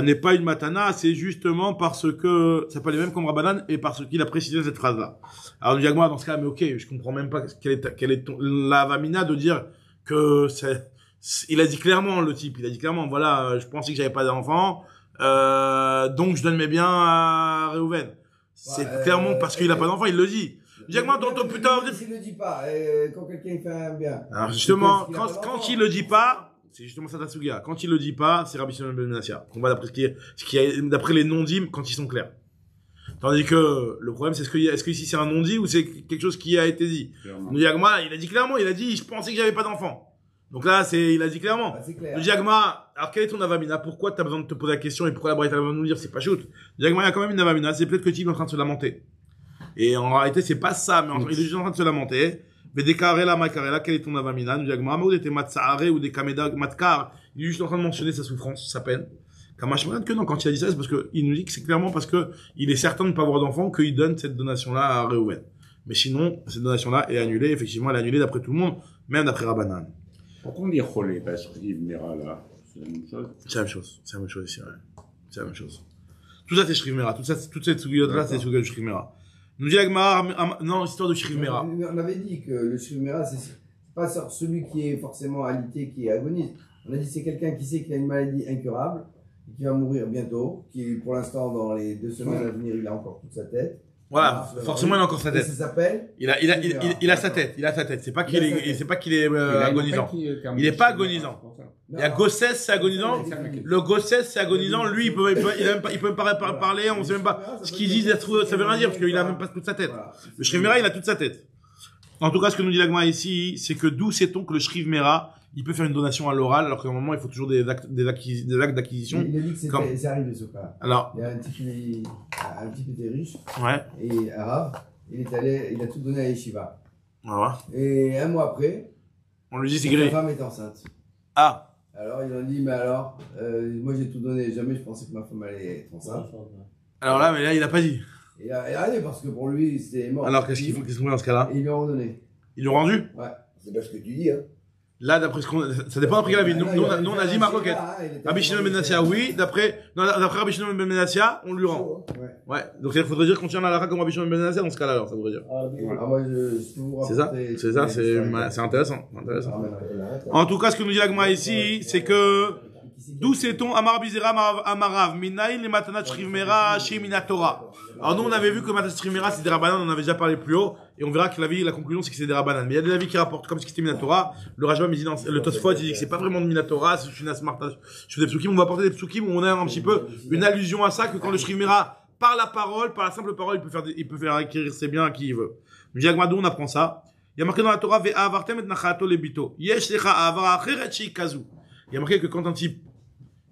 n'est pas une matana, c'est justement parce que ça peut aller même comme Rabbanan et parce qu'il a précisé cette phrase-là. Alors le Yagmara, dans ce cas, mais ok, je comprends même pas quelle est la vamina de dire que il a dit clairement, le type, il a dit clairement, voilà, je pensais que j'avais pas d'enfant, donc je donne mes biens à Réhouven. C'est clairement parce qu'il a pas d'enfant, il le dit. Jacques, ton putain. S'il le dit pas, quand quelqu'un fait un bien. Alors justement, quand il le dit pas, c'est justement ça Tatsuga. Quand il le dit pas, c'est Rabbi Shimon ben Menassia. On va d'après les non-dits quand ils sont clairs. Tandis que le problème, c'est est-ce que ici c'est un non-dit ou c'est quelque chose qui a été dit. Nous Yagma, il a dit clairement, il a dit, je pensais que j'avais pas d'enfant. Donc là, il a dit clairement. Ah, c'est clair. Le Diagma, alors quel est ton avamina? Pourquoi tu as besoin de te poser la question et pourquoi la Braïta va nous dire c'est pas shoot? Le Diagma, il y a quand même une avamina, c'est peut-être que tu es en train de se lamenter. Et en réalité, c'est pas ça, mais il est juste en train de se lamenter. Mais des karela, makarela, quel est ton avamina? Le Diagma, ou des matsaare ou des kameda, matkar, il est juste en train de mentionner sa souffrance, sa peine. Kamashmaran que non, quand il a dit ça, c'est parce que il nous dit que c'est clairement parce que il est certain de ne pas avoir d'enfant qu'il donne cette donation-là à Reuven. Mais sinon, cette donation-là est annulée, effectivement, elle est annulée d'après tout le monde, même d'après Rabbanan. Pourquoi on dit Cholé, Bashriv, Mera, là? C'est la même chose? C'est la même chose. C'est la même chose ici, ouais. C'est la même chose. Tout ça, c'est Shrivmera. Toute cette souillot-là, c'est souillot de Shrivmera. Nous dit l'Agmara, non, histoire de Shrivmera. On avait dit que le Shrivmera, c'est pas celui qui est forcément alité, qui agonise. On a dit c'est quelqu'un qui sait qu'il a une maladie incurable, et qui va mourir bientôt, qui pour l'instant, dans les 2 semaines à venir, il a encore toute sa tête. Voilà, forcément, il a encore sa tête. Ça s'appelle. Il a sa tête, il a sa tête. C'est pas qu'il est agonisant. Il est pas agonisant. Il y a Gossès, c'est agonisant. Le Gossès, c'est agonisant. Lui, il peut même pas parler, on sait même pas ce qu'il dit, ça veut rien dire, parce qu'il a même pas toute sa tête. Le Shrivmera, il a toute sa tête. En tout cas, ce que nous dit l'Agma ici, c'est que d'où sait-on que le Shrivmera, il peut faire une donation à l'oral, alors qu'à un moment, il faut toujours des actes d'acquisition. Il a dit que c'est arrivé ce cas. Alors. Il y a un type qui était riche. Ouais. Et arabe. Il a tout donné à Yeshiva. Voilà. Et un mois après. On lui dit c'est sa gré. femme est enceinte. Ah. Alors, ils ont dit, mais alors, moi j'ai tout donné. Jamais je pensais que ma femme allait être enceinte. Alors là, mais là, il a pas dit. Et allez, parce que pour lui, c'était mort. Alors, qu'est-ce qu'ils font dans ce cas-là? Et ils lui ont redonné. Ils l'ont rendu? Ouais. C'est pas ce que tu dis, hein. Là, d'après ce qu'on, ça dépend d'après quel avis. Nous, on a dit Marloquette. Rabbi Shimon ben Menassia, oui. D'après Rabbi Shimon ben Menassia, on lui rend. Ouais. Donc, il faudrait dire qu'on tient la lara comme Rabbi Shimon ben Menassia dans ce cas-là, alors, ça voudrait dire. Moi, c'est ça. C'est intéressant. En tout cas, ce que nous dit l'Agma ici, c'est que, d'où sait-on Amar Bizera Amarav, Minaïn les Matanat Shrivmera, Shemina Torah. Alors nous, on avait vu que Matanat Shrivmera, c'est des Rabbanan, on en avait déjà parlé plus haut, et on verra que la conclusion, c'est que c'est des Rabbanan. Mais il y a des avis qui rapportent comme ce qui était Minatora. Le Rajbam, il dit le Tosfot, il dit que c'est pas vraiment de Minatora, c'est une asmarta. Sur des psukim, on va apporter des psukim où on a un petit peu une allusion à ça, que quand le Shrivmera, par la parole, par la simple parole, il peut faire acquérir ses biens à qui il veut. Nous dit Agmadou, on apprend ça. Il y a marqué dans la Torah, Ve'avartem et Nachato lebito. Yesh lecha avar acheret sheikazu. Il y a marqué que quand un type,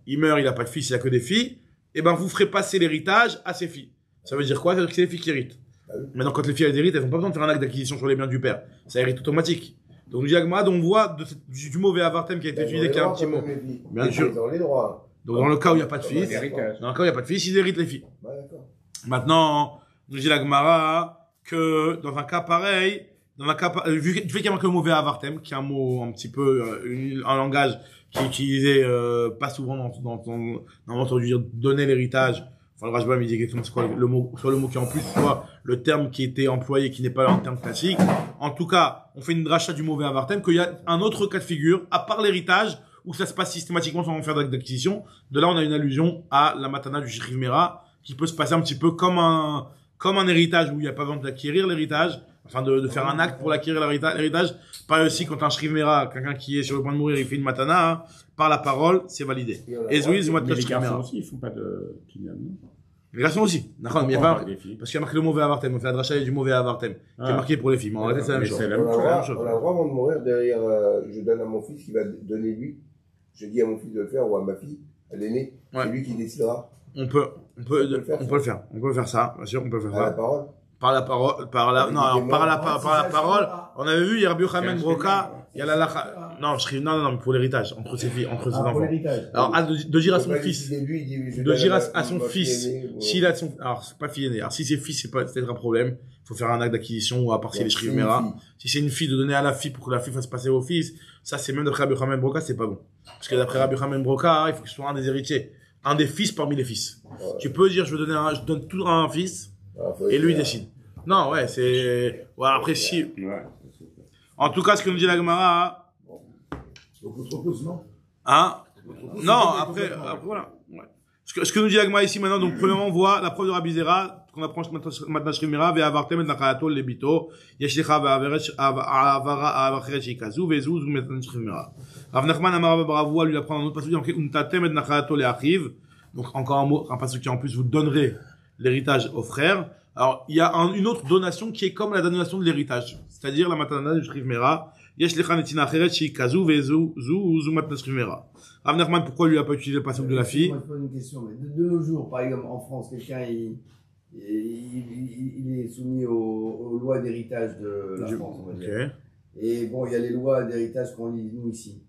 il meurt, il a pas de fils, il a que des filles, et ben, vous ferez passer l'héritage à ses filles. Ça veut dire quoi? Ça veut dire que c'est les filles qui héritent. Maintenant, quand les filles elles héritent, elles n'ont pas besoin de faire un acte d'acquisition sur les biens du père. Ça hérite automatique. Donc, nous dit Agmad, on voit du mauvais avartem qui a été utilisé, qui est un petit mot. Bien sûr. Dans les droits. Donc, dans le cas où il n'y a pas de fils, dans le cas où il n'y a pas de fils, ils héritent les filles. Maintenant, nous dit l'Agmara que dans un cas pareil, vu qu'il y a marqué le mauvais avartem, qui est un mot un petit peu, un langage qui est utilisé pas souvent dans entendu dire donner l'héritage. Enfin, le Rajbam, il dit exactement c'est quoi le mot, soit le mot qui est en plus, soit le terme qui était employé, qui n'est pas un terme classique. En tout cas, on fait une dracha du mauvais avartem, qu'il y a un autre cas de figure, à part l'héritage, où ça se passe systématiquement sans faire d'acte d'acquisition. De là, on a une allusion à la matana du Shrivmera, qui peut se passer un petit peu comme un héritage où il n'y a pas besoin d'acquérir l'héritage, enfin de faire un acte pour l'acquérir l'héritage. Pareil aussi, quand un Shrivmera, quelqu'un qui est sur le point de mourir, il fait une matana, hein, par la parole, c'est validé. Et les garçons aussi, ils font pas de kinyan, non? Les garçons aussi. D'accord, mais il y a pas, parce qu'il y a marqué le mauvais avartem, on fait la dracha du mauvais avartem, qui est marqué pour les filles. Mais en réalité, c'est la même chose. On a le droit, avant de mourir, derrière, je donne à mon fils qui va donner lui. Je dis à mon fils de le faire, ou à ma fille, à l'aîné, c'est lui qui décidera. On peut le faire ça, bien sûr, on peut le faire ça. Par la parole, par la parole, on avait vu, il y a Rabbi Yochanan Broka, il y a la lacha, non, pour l'héritage, entre ses filles, entre ses enfants. Alors, de dire à son fils, s'il a son, alors, c'est pas fille aînée, alors, si c'est fils, c'est peut-être un problème, il faut faire un acte d'acquisition, ou à part si les Shrivmera. Si c'est une fille, de donner à la fille pour que la fille fasse passer au fils, ça, c'est même d'après Rabbi Yochanan Broka, c'est pas bon. Parce que d'après Rabbi Yochanan Broka, il faut que ce soit un des héritiers. Un des fils parmi les fils. Tu peux dire, je donne tout à un fils, et lui décide. Non, ouais, c'est, ouais, après si. En tout cas, ce que nous dit la Gemara, beaucoup trop pousse, non? Hein? Non, après, voilà. Ouais. Ce que nous dit la Gemara ici maintenant, donc, premièrement, on voit la preuve de Rabbi Zera, qu'on apprend maintenant Shrivmera, ve'avartem et nachalato lebito, yeshlecha ve'averet shikazu, ve'ezuz maintenant Shrivmera. Rav Nachman Amar Bravua lui apprend un autre passage, donc, untatem et nachalato le'achiv. Donc, encore un mot, un passage qui en plus vous donnerez l'héritage aux frères. Alors, il y a une autre donation qui est comme la donation de l'héritage. C'est-à-dire la matana du Shrivmera, Yesh lecha netina acheret shi kazu vezu zu matnas chimera. Rav Nachman, pourquoi lui a pas utilisé le pasuk de la fille? Moi, je pose une question, mais de nos jours, par exemple, en France, quelqu'un, il est soumis aux lois d'héritage de la France, on va dire. Et bon, il y a les lois d'héritage qu'on lit nous ici.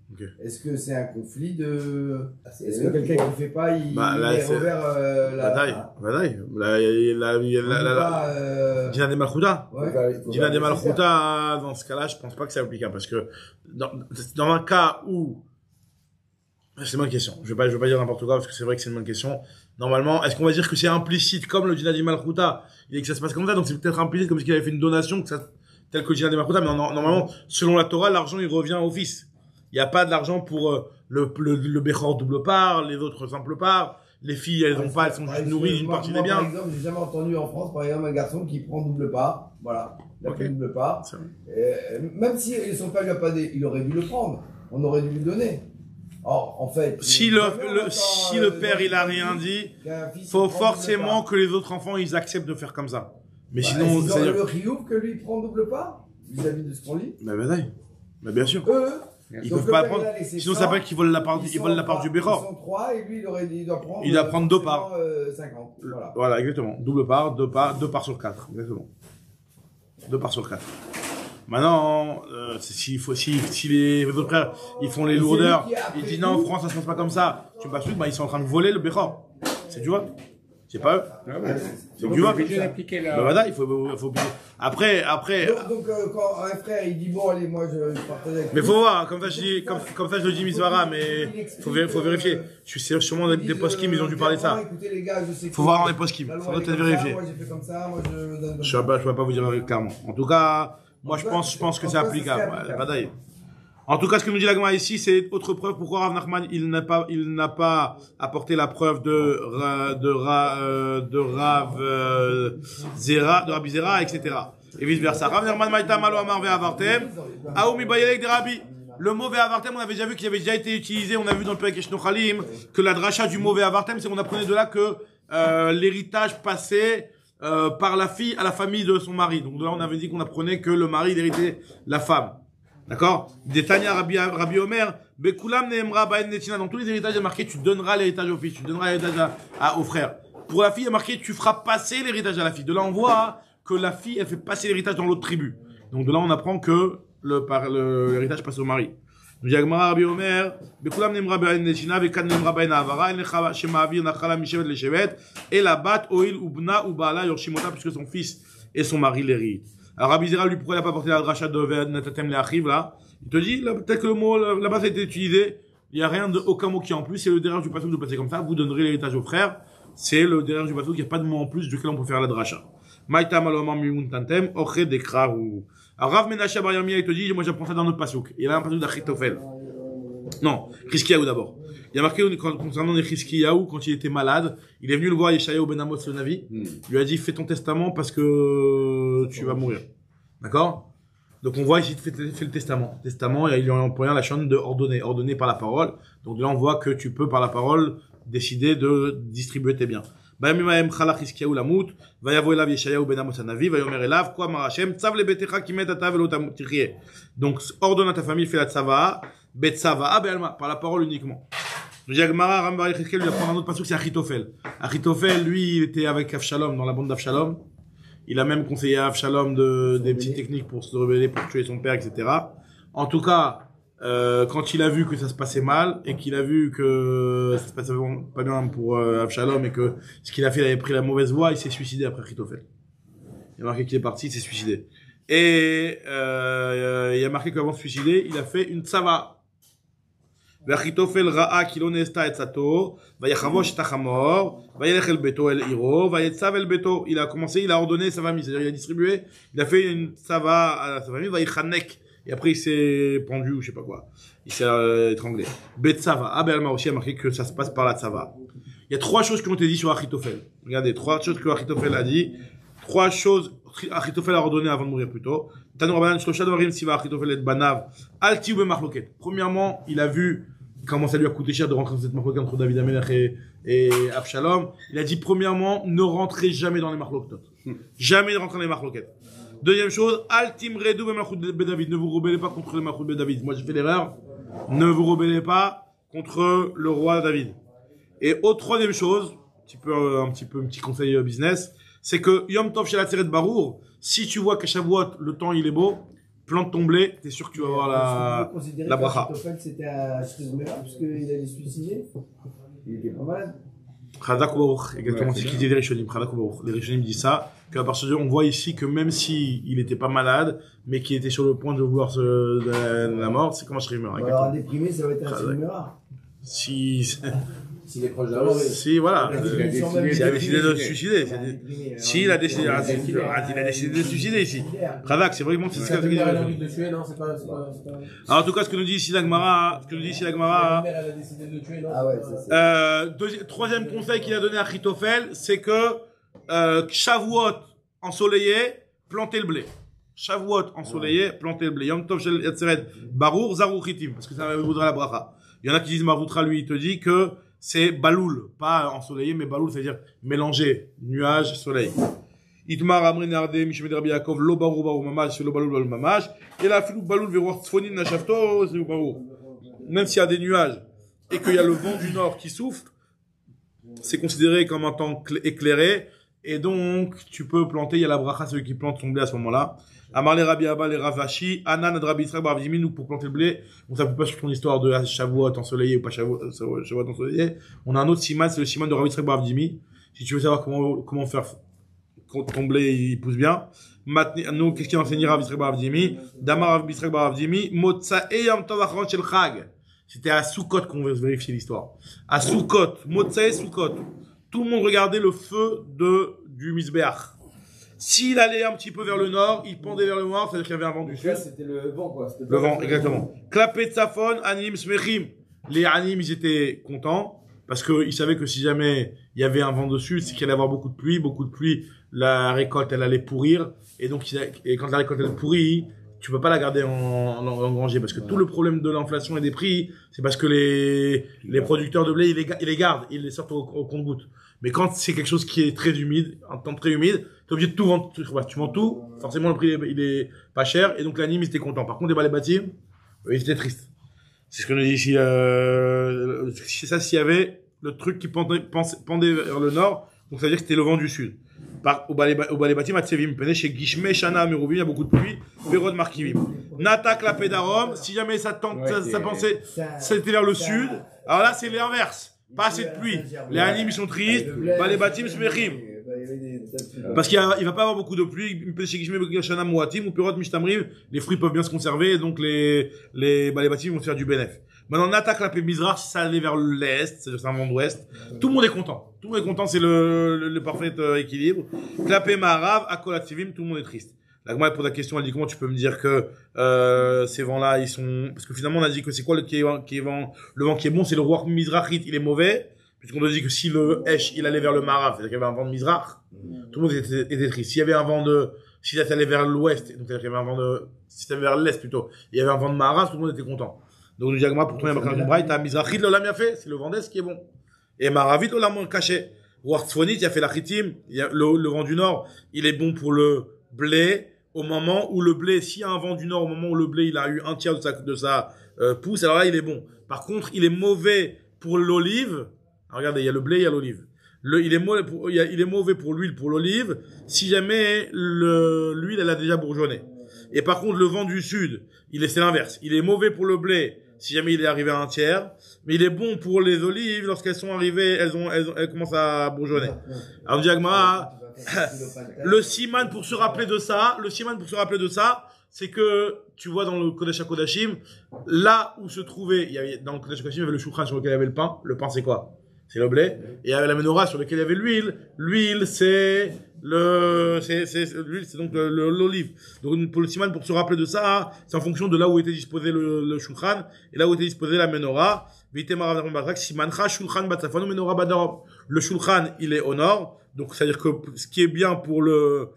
Est-ce que c'est un conflit de... Est-ce que quelqu'un qui ne fait pas, il est revers la... Vadaï. Dina de Malchouta. Dina de Malchouta, dans ce cas-là, je pense pas que c'est applicable. Parce que dans un cas où... C'est une bonne question. Je vais pas dire n'importe quoi parce que c'est vrai que c'est une bonne question. Normalement, est-ce qu'on va dire que c'est implicite comme le Dina de Malchouta et que ça se passe comme ça? Donc c'est peut-être implicite comme s'il avait fait une donation, que ça... tel que le Dina de Malchouta, mais normalement, selon la Torah, l'argent, il revient au fils. Il n'y a pas de l'argent pour le Bechor double part, les autres simple part. Les filles, elles ont pas, elles sont juste nourries d'une partie des biens. Par exemple, j'ai jamais entendu en France, par exemple, un garçon qui prend double part. Voilà. Il a pris double part. Même si son père lui a pas il aurait dû le prendre. On aurait dû lui donner. Or, en fait. Si le père, il a rien dit, faut forcément que les autres enfants, ils acceptent de faire comme ça. Mais sinon, c'est le riouf que lui prend double part vis-à-vis de ce qu'on lit. Mais bien sûr. Ils donc peuvent pas prendre. Sinon, ça s'appelle qu'ils volent la part du Bechor. Ils sont 3 et lui, il doit prendre 2 parts. 50. Voilà, exactement. Double part, 2 parts sur 4. Exactement. 2 parts sur 4. Maintenant, si les autres frères, ils font les lourdeurs, ils disent non, en France, ça se passe pas comme ça. Tu me passes ils sont en train de voler le Bechor. C'est du vote. C'est pas eux. C'est du vote. Il faut Après. Donc, quand un frère, il dit bon, allez, moi, je partage avec. Mais faut voir, comme ça, je le dis, Misvara, mais faut vérifier. Je suis sûrement des post-kim, ils ont dû parler de ça. Faut voir dans les post-kim. Faut peut-être vérifier. Moi, j'ai fait comme ça, moi, je Je vais pas vous dire clairement. En tout cas, moi, je pense que c'est applicable. En tout cas, ce que nous dit la Gemara ici, c'est autre preuve pourquoi Rav Nachman, il n'a pas apporté la preuve de Rabbi Zera, etc. Et vice versa. Rav Nachman Maïta Malo Amar Ve'avartem, Aoumi Bayelek de Rabbi. Le mot Ve'avartem, on avait déjà vu qu'il avait déjà été utilisé, on a vu dans le Perek Eshnochalim, que la dracha du mot Ve'avartem, c'est qu'on apprenait de là que, l'héritage passait, par la fille à la famille de son mari. Donc de là, on avait dit qu'on apprenait que le mari héritait la femme. D'accord? Détania Rabbi Omer, Bekulam Neemra Baen Netina. Dans tous les héritages, il y a marqué, tu donneras l'héritage au fils, tu donneras l'héritage au frère. Pour la fille, il y a marqué, tu feras passer l'héritage à la fille. De là, on voit que la fille, elle fait passer l'héritage dans l'autre tribu. Donc de là, on apprend que l'héritage passe au mari. Nous dit Agmara Rabbi Omer, Bekulam Neemra Baen Netina, Vekan Neemra Baen Avara, Necha Shemavir Nachala Mishevet Leshevet, et la bat Oil Ubna Ubala Yorshimota, puisque son fils et son mari l'héritent. Alors Rabbi Zera, lui, pourquoi il n'a pas porté la dracha de Natatem Le'achiv, là? Il te dit, peut-être que le mot, là-bas, ça a été utilisé. Il n'y a rien aucun mot qui est en plus. C'est le derrière du pasuk de passer comme ça. Vous donnerez l'héritage aux frères. C'est le derrière du pasuk. Il n'y a pas de mot en plus duquel on peut faire la dracha. Maïta malomam mimun tantem, oche dekrahu. Alors Rav Menashe Bar Yirmiyah, il te dit, moi j'apprends ça dans notre pasuk. Il y a un pasuk d'Achitophel. Non, Chizkiyahu d'abord. Il y a marqué concernant Chizkiyahu, quand il était malade, il est venu le voir Yeshayahu ben Amos le Navi. Il lui a dit, fais ton testament parce que tu vas mourir. D'accord? Donc on voit ici, fais le testament. Testament, il lui a employé la chaîne de ordonner par la parole. Donc là on voit que tu peux par la parole décider de distribuer tes biens. Bayamimahem chala Chizkiyahu lamut, vayavo elav Yeshayahu ben Amos Navi, vayomer elav, quoi marachem, tzav le betecha kimet ata velo tamtichie. Donc ordonne à ta famille, fais la tzava, bet tzava, be'alma, par la parole uniquement. Je dis à Gemara, Rambam Chizkiyahu lui apprend un autre pasuk, c'est Achitophel. Achitophel, lui, il était avec Avshalom, dans la bande d'Avshalom. Il a même conseillé à Avshalom des petites techniques pour se rebeller, pour tuer son père, etc. En tout cas, quand il a vu que ça se passait mal, et qu'il a vu que ça se passait pas bien pour Avshalom, et que ce qu'il a fait, il avait pris la mauvaise voie, il s'est suicidé après Achitophel. Il y a marqué qu'il est parti, il s'est suicidé. Et il y a marqué qu'avant de se suicider, il a fait une tzava. ואחיתופל ראה כי לא נעשתה עצתו, ויחבוש את החמור, וילך אל ביתו אל עירו, ויצב אל ביתו. Il a commencé, il a ordonné sa famille, c'est-à-dire il a distribué, il a fait une tzava à sa famille, ויחנק, et après il s'est pendu ou je sais pas quoi, il s'est étranglé. Betsava, Abelma aussi a marqué que ça se passe par la tzava. Il y a 3 choses qui ont été dites sur Achitophel. Regardez, 3 choses que Achitophel a dit, 3 choses Achitophel a ordonné avant de mourir plutôt. Tanu Rabbanan Shlosha Dvarim Siva Achitophel et Banav, Al Tiu B'Machloket. Premièrement, il a vu comment ça lui a coûté cher de rentrer dans cette marloquette entre David Amelech et Avshalom. Il a dit, premièrement, ne rentrez jamais dans les marloquettes. Jamais ne rentrez dans les marloquettes. Deuxième chose, Altim Redou Malchut Bedavid. Ne vous rebellez pas contre le Malchut Bedavid. Moi, j'ai fait l'erreur. Ne vous rebellez pas contre le roi David. Et autre troisième chose, un petit conseil business, c'est que Yom Tov chez la Tseret Barour, si tu vois qu'à Shavuot, le temps il est beau, plante ton blé, t'es sûr que tu vas avoir la bracha. C'était à Shrizmera, parce qu'il allait se suicider. Il était pas malade. Chadak ou Baruch, exactement, c'est ce qu'ils disent les Rishonim. Chadak ou Baruch. Les Rishonim disent ça, qu'à partir de là, on voit ici que même si il était pas malade, mais qu'il était sur le point de vouloir la mort, c'est comme un Shrizmera. Alors, un déprimé, ça va être un Shrizmera. S'il est proche de la mort. Si, voilà. S'il a décidé de se suicider. S'il a décidé de se suicider ici. Radak, c'est vraiment ce qu'il dit. Elle a envie de le tuer, non, c'est pas. Alors, en tout cas, ce que nous dit ici la Gemara, elle a décidé de le tuer, non? Ah ouais, c'est ça. Troisième conseil qu'il a donné à Chitophel, c'est que, Shavuot ensoleillé, plantez le blé. Shavuot ensoleillé, plantez le blé. Yom Tov shel Yatzeret, Barour, Zarou Chitim. Parce que ça voudra la bracha. Il y en a qui disent Maroutra, lui, il te dit que c'est baloul, pas ensoleillé, mais baloul, c'est-à-dire mélanger nuage, soleil. Itmar Amrin Arde, Mishmed Rabbi Yaakov, lo barou barou mamash, lo baloul barou mamash. Et là, filou baloul verroir tzfonin nachavto, c'est barou. Même s'il y a des nuages et qu'il y a le vent du nord qui souffle, c'est considéré comme un temps éclairé. Et donc, tu peux planter, il y a la bracha, celui qui plante son blé à ce moment-là. Amar les Rabbi Abba, les Ravashi, Anan, Rabbi Yitzhak, Bar Avdimi, nous, pour planter le blé, on s'appuie pas sur ton histoire de Shavuot ensoleillé ou pas Shavuot ensoleillé. On a un autre siman, c'est le siman de Rabbi Yitzhak, Bar Avdimi. Si tu veux savoir comment faire quand ton blé, il pousse bien. Nous, qu'est-ce qu'il enseigne Rabbi Yitzhak, Bar Avdimi? Damar Rabbi Yitzhak, Bar Avdimi, Motsa e Yom Tov Achron Shel Chag. C'était à Sukkot qu'on veut vérifier l'histoire. À Sukkot, Motsa e Sukkot. Tout le monde regardait le feu du Mizbeach. S'il allait un petit peu vers le nord, il pendait vers le nord, c'est-à-dire qu'il y avait un vent du sud. C'était le vent, quoi. Le vent, exactement. Klapet Safon, Anim Smechim. Les Anim, ils étaient contents, parce qu'ils savaient que si jamais il y avait un vent de sud, c'est qu'il allait y avoir beaucoup de pluie, la récolte, elle allait pourrir, et donc, quand la récolte, elle pourrit, tu peux pas la garder en granger, parce que tout le problème de l'inflation et des prix, c'est parce que les producteurs de blé, ils les gardent, ils les sortent au compte-gouttes. Mais quand c'est quelque chose qui est très humide, un temps très humide, t'es obligé de tout vendre. Tu vends tout, forcément le prix il est pas cher, et donc l'anime ils étaient contents. Par contre, les balais bâtis, ils étaient tristes. C'est ce que nous dit ici. C'est ça, s'il y avait le truc qui pendait vers le nord, donc ça veut dire que c'était le vent du sud. Au balais bâtis, Matsevim, Pene chez Gishme, Shana, Merubim, il y a beaucoup de pluie, Perod, Markivim. Natak, la Pédarom, si jamais ça pensait, c'était vers le sud, alors là c'est l'inverse. Pas assez de pluie. Les animes, ils sont tristes. Bah, les bâtiments se mériment. Parce qu'il va pas avoir beaucoup de pluie. Les fruits peuvent bien se conserver. Donc, les bâtiments vont se faire du bénéfice. Maintenant, on attaque la Mizrach, ça allait vers l'est. C'est-à-dire, c'est un vent d'ouest. Tout le monde est content. Tout le monde est content. C'est le parfait équilibre. Klapé Maharav, Akolativim, tout le monde est triste. La Gemara pose la question, elle dit comment tu peux me dire que ces vents-là, ils sont... Parce que finalement, on a dit que c'est quoi le vent qui est bon, c'est le roi Mizrachit, il est mauvais, puisqu'on a dit que si le Esh, il allait vers le Marav, c'est-à-dire qu'il y avait un vent de Mizrach, tout le monde était triste. S'il y avait un vent si ça allait vers l'ouest, donc c'est-à-dire qu'il y avait un vent si ça allait vers l'est plutôt, il y avait un vent de Marav, tout le monde était content. Donc, nous dit Gemara, pour toi, il y a marqué dans une braille, t'as Mizrachit, l'olam a fait, c'est le vent d'est qui est bon. Et Maravit, l'olam caché. Roi Tzfonit, il a fait la Chitim, le vent du nord, il est bon pour le blé, au moment où le blé, s'il y a un vent du nord, au moment où le blé, il a eu un tiers de sa pousse, alors là, il est bon. Par contre, il est mauvais pour l'olive. Regardez, il y a le blé, il y a l'olive. Il est mauvais pour l'huile, pour l'olive, si jamais l'huile, elle a déjà bourgeonné. Et par contre, le vent du sud, c'est l'inverse. Il est mauvais pour le blé, si jamais il est arrivé à un tiers, mais il est bon pour les olives, lorsqu'elles sont arrivées, elles commencent à bourgeonner. Alors, Diagma, le siman pour se rappeler de ça, c'est que tu vois dans le Kodesh HaKodashim, là où se trouvait, dans le Kodesh HaKodashim, il y avait le shulchan sur lequel il y avait le pain. Le pain, c'est quoi? C'est le blé. Et il y avait la menorah sur laquelle il y avait l'huile. L'huile, c'est donc l'olive. Donc, pour le siman, pour se rappeler de ça, c'est en fonction de là où était disposé le shulchan, et là où était disposé la menorah. Le shulchan, il est au nord. Donc, c'est-à-dire que ce qui est bien pour le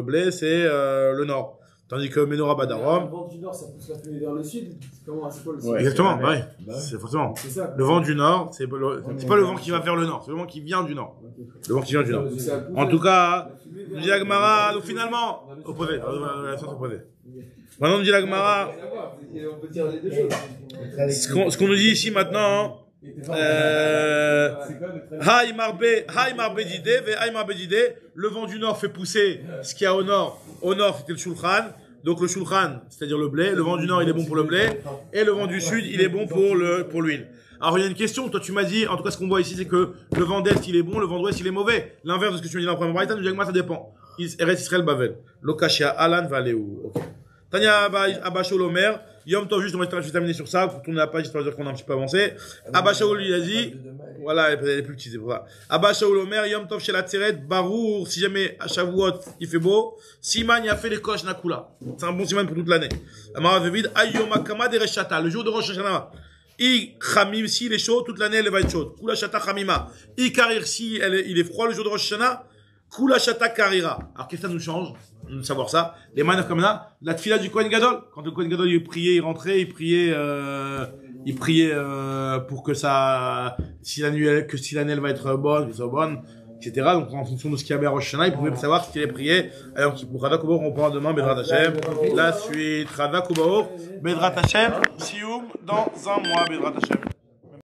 blé, c'est le nord. Tandis que Menorah Badarom. Le vent du nord, ça pousse la pluie vers le sud. C'est quoi le sud? Exactement, ouais. C'est forcément. Le vent du nord, c'est pas le vent qui va vers le nord, c'est le vent qui vient du nord. Le vent qui vient du nord. En tout cas, Nous dit la Gemara, donc finalement, opposé, la science opposée. Maintenant, nous dit la Gemara, On peut dire les deux choses. ce qu'on nous dit ici maintenant, Haï marbe d'idée, Haï marbe d'idée, le vent du nord fait pousser ce qu'il y a au nord. Au nord, c'était le shulchan. Donc le shulchan, c'est-à-dire le blé. Le vent du nord, il est bon pour le blé. Et le vent du sud, il est bon pour l'huile. Alors il y a une question, toi tu m'as dit, en tout cas ce qu'on voit ici, c'est que le vent d'est, il est bon, le vent d'ouest, il est mauvais. L'inverse de ce que tu me dis dans la première braïta, nous dit que moi ça dépend. Eretz Israël Bavel. Lokashia, Alan, Valéou. Ok. Tanya Abba Shaul Omer, Yom Tov, juste, on va terminer sur ça, pour tourner la page, histoire de dire qu'on a un petit peu avancé. Abba Shaul lui a dit, voilà, elle est plus petite, c'est pour ça. Abba Shaul Omer, Yom Tov chez la Tseret, Barour, si jamais à Shavuot, il fait beau, Siman, il a fait les kosh Nakula. C'est un bon siman pour toute l'année. Amara Vevid, Ayom Akama de Reshata, le jour de Rosh Hashanah. I Khamim, si il est chaud, toute l'année, elle va être chaude. Kula Shata Khamima. I Karir, si il est froid le jour de Rosh Hashanah, Kula Shata Karira. Alors, qu'est-ce que ça nous change? De savoir ça. Les manœuvres comme là, la tfila du Kohen Gadol. Quand le Kohen Gadol, il priait, il rentrait, il priait pour que ça, si l'année elle va être bonne, qu'elle soit bonne, etc. Donc, en fonction de ce qu'il y avait à Rosh Hashanah, il pouvait savoir ce qu'il allait prier. Alors, pour Radak Ubaor, on parle demain, Bedrat Hashem. La suite, Radak Ubaor, Bedrat Hashem, Sioum, dans un mois, Bedrat Hashem.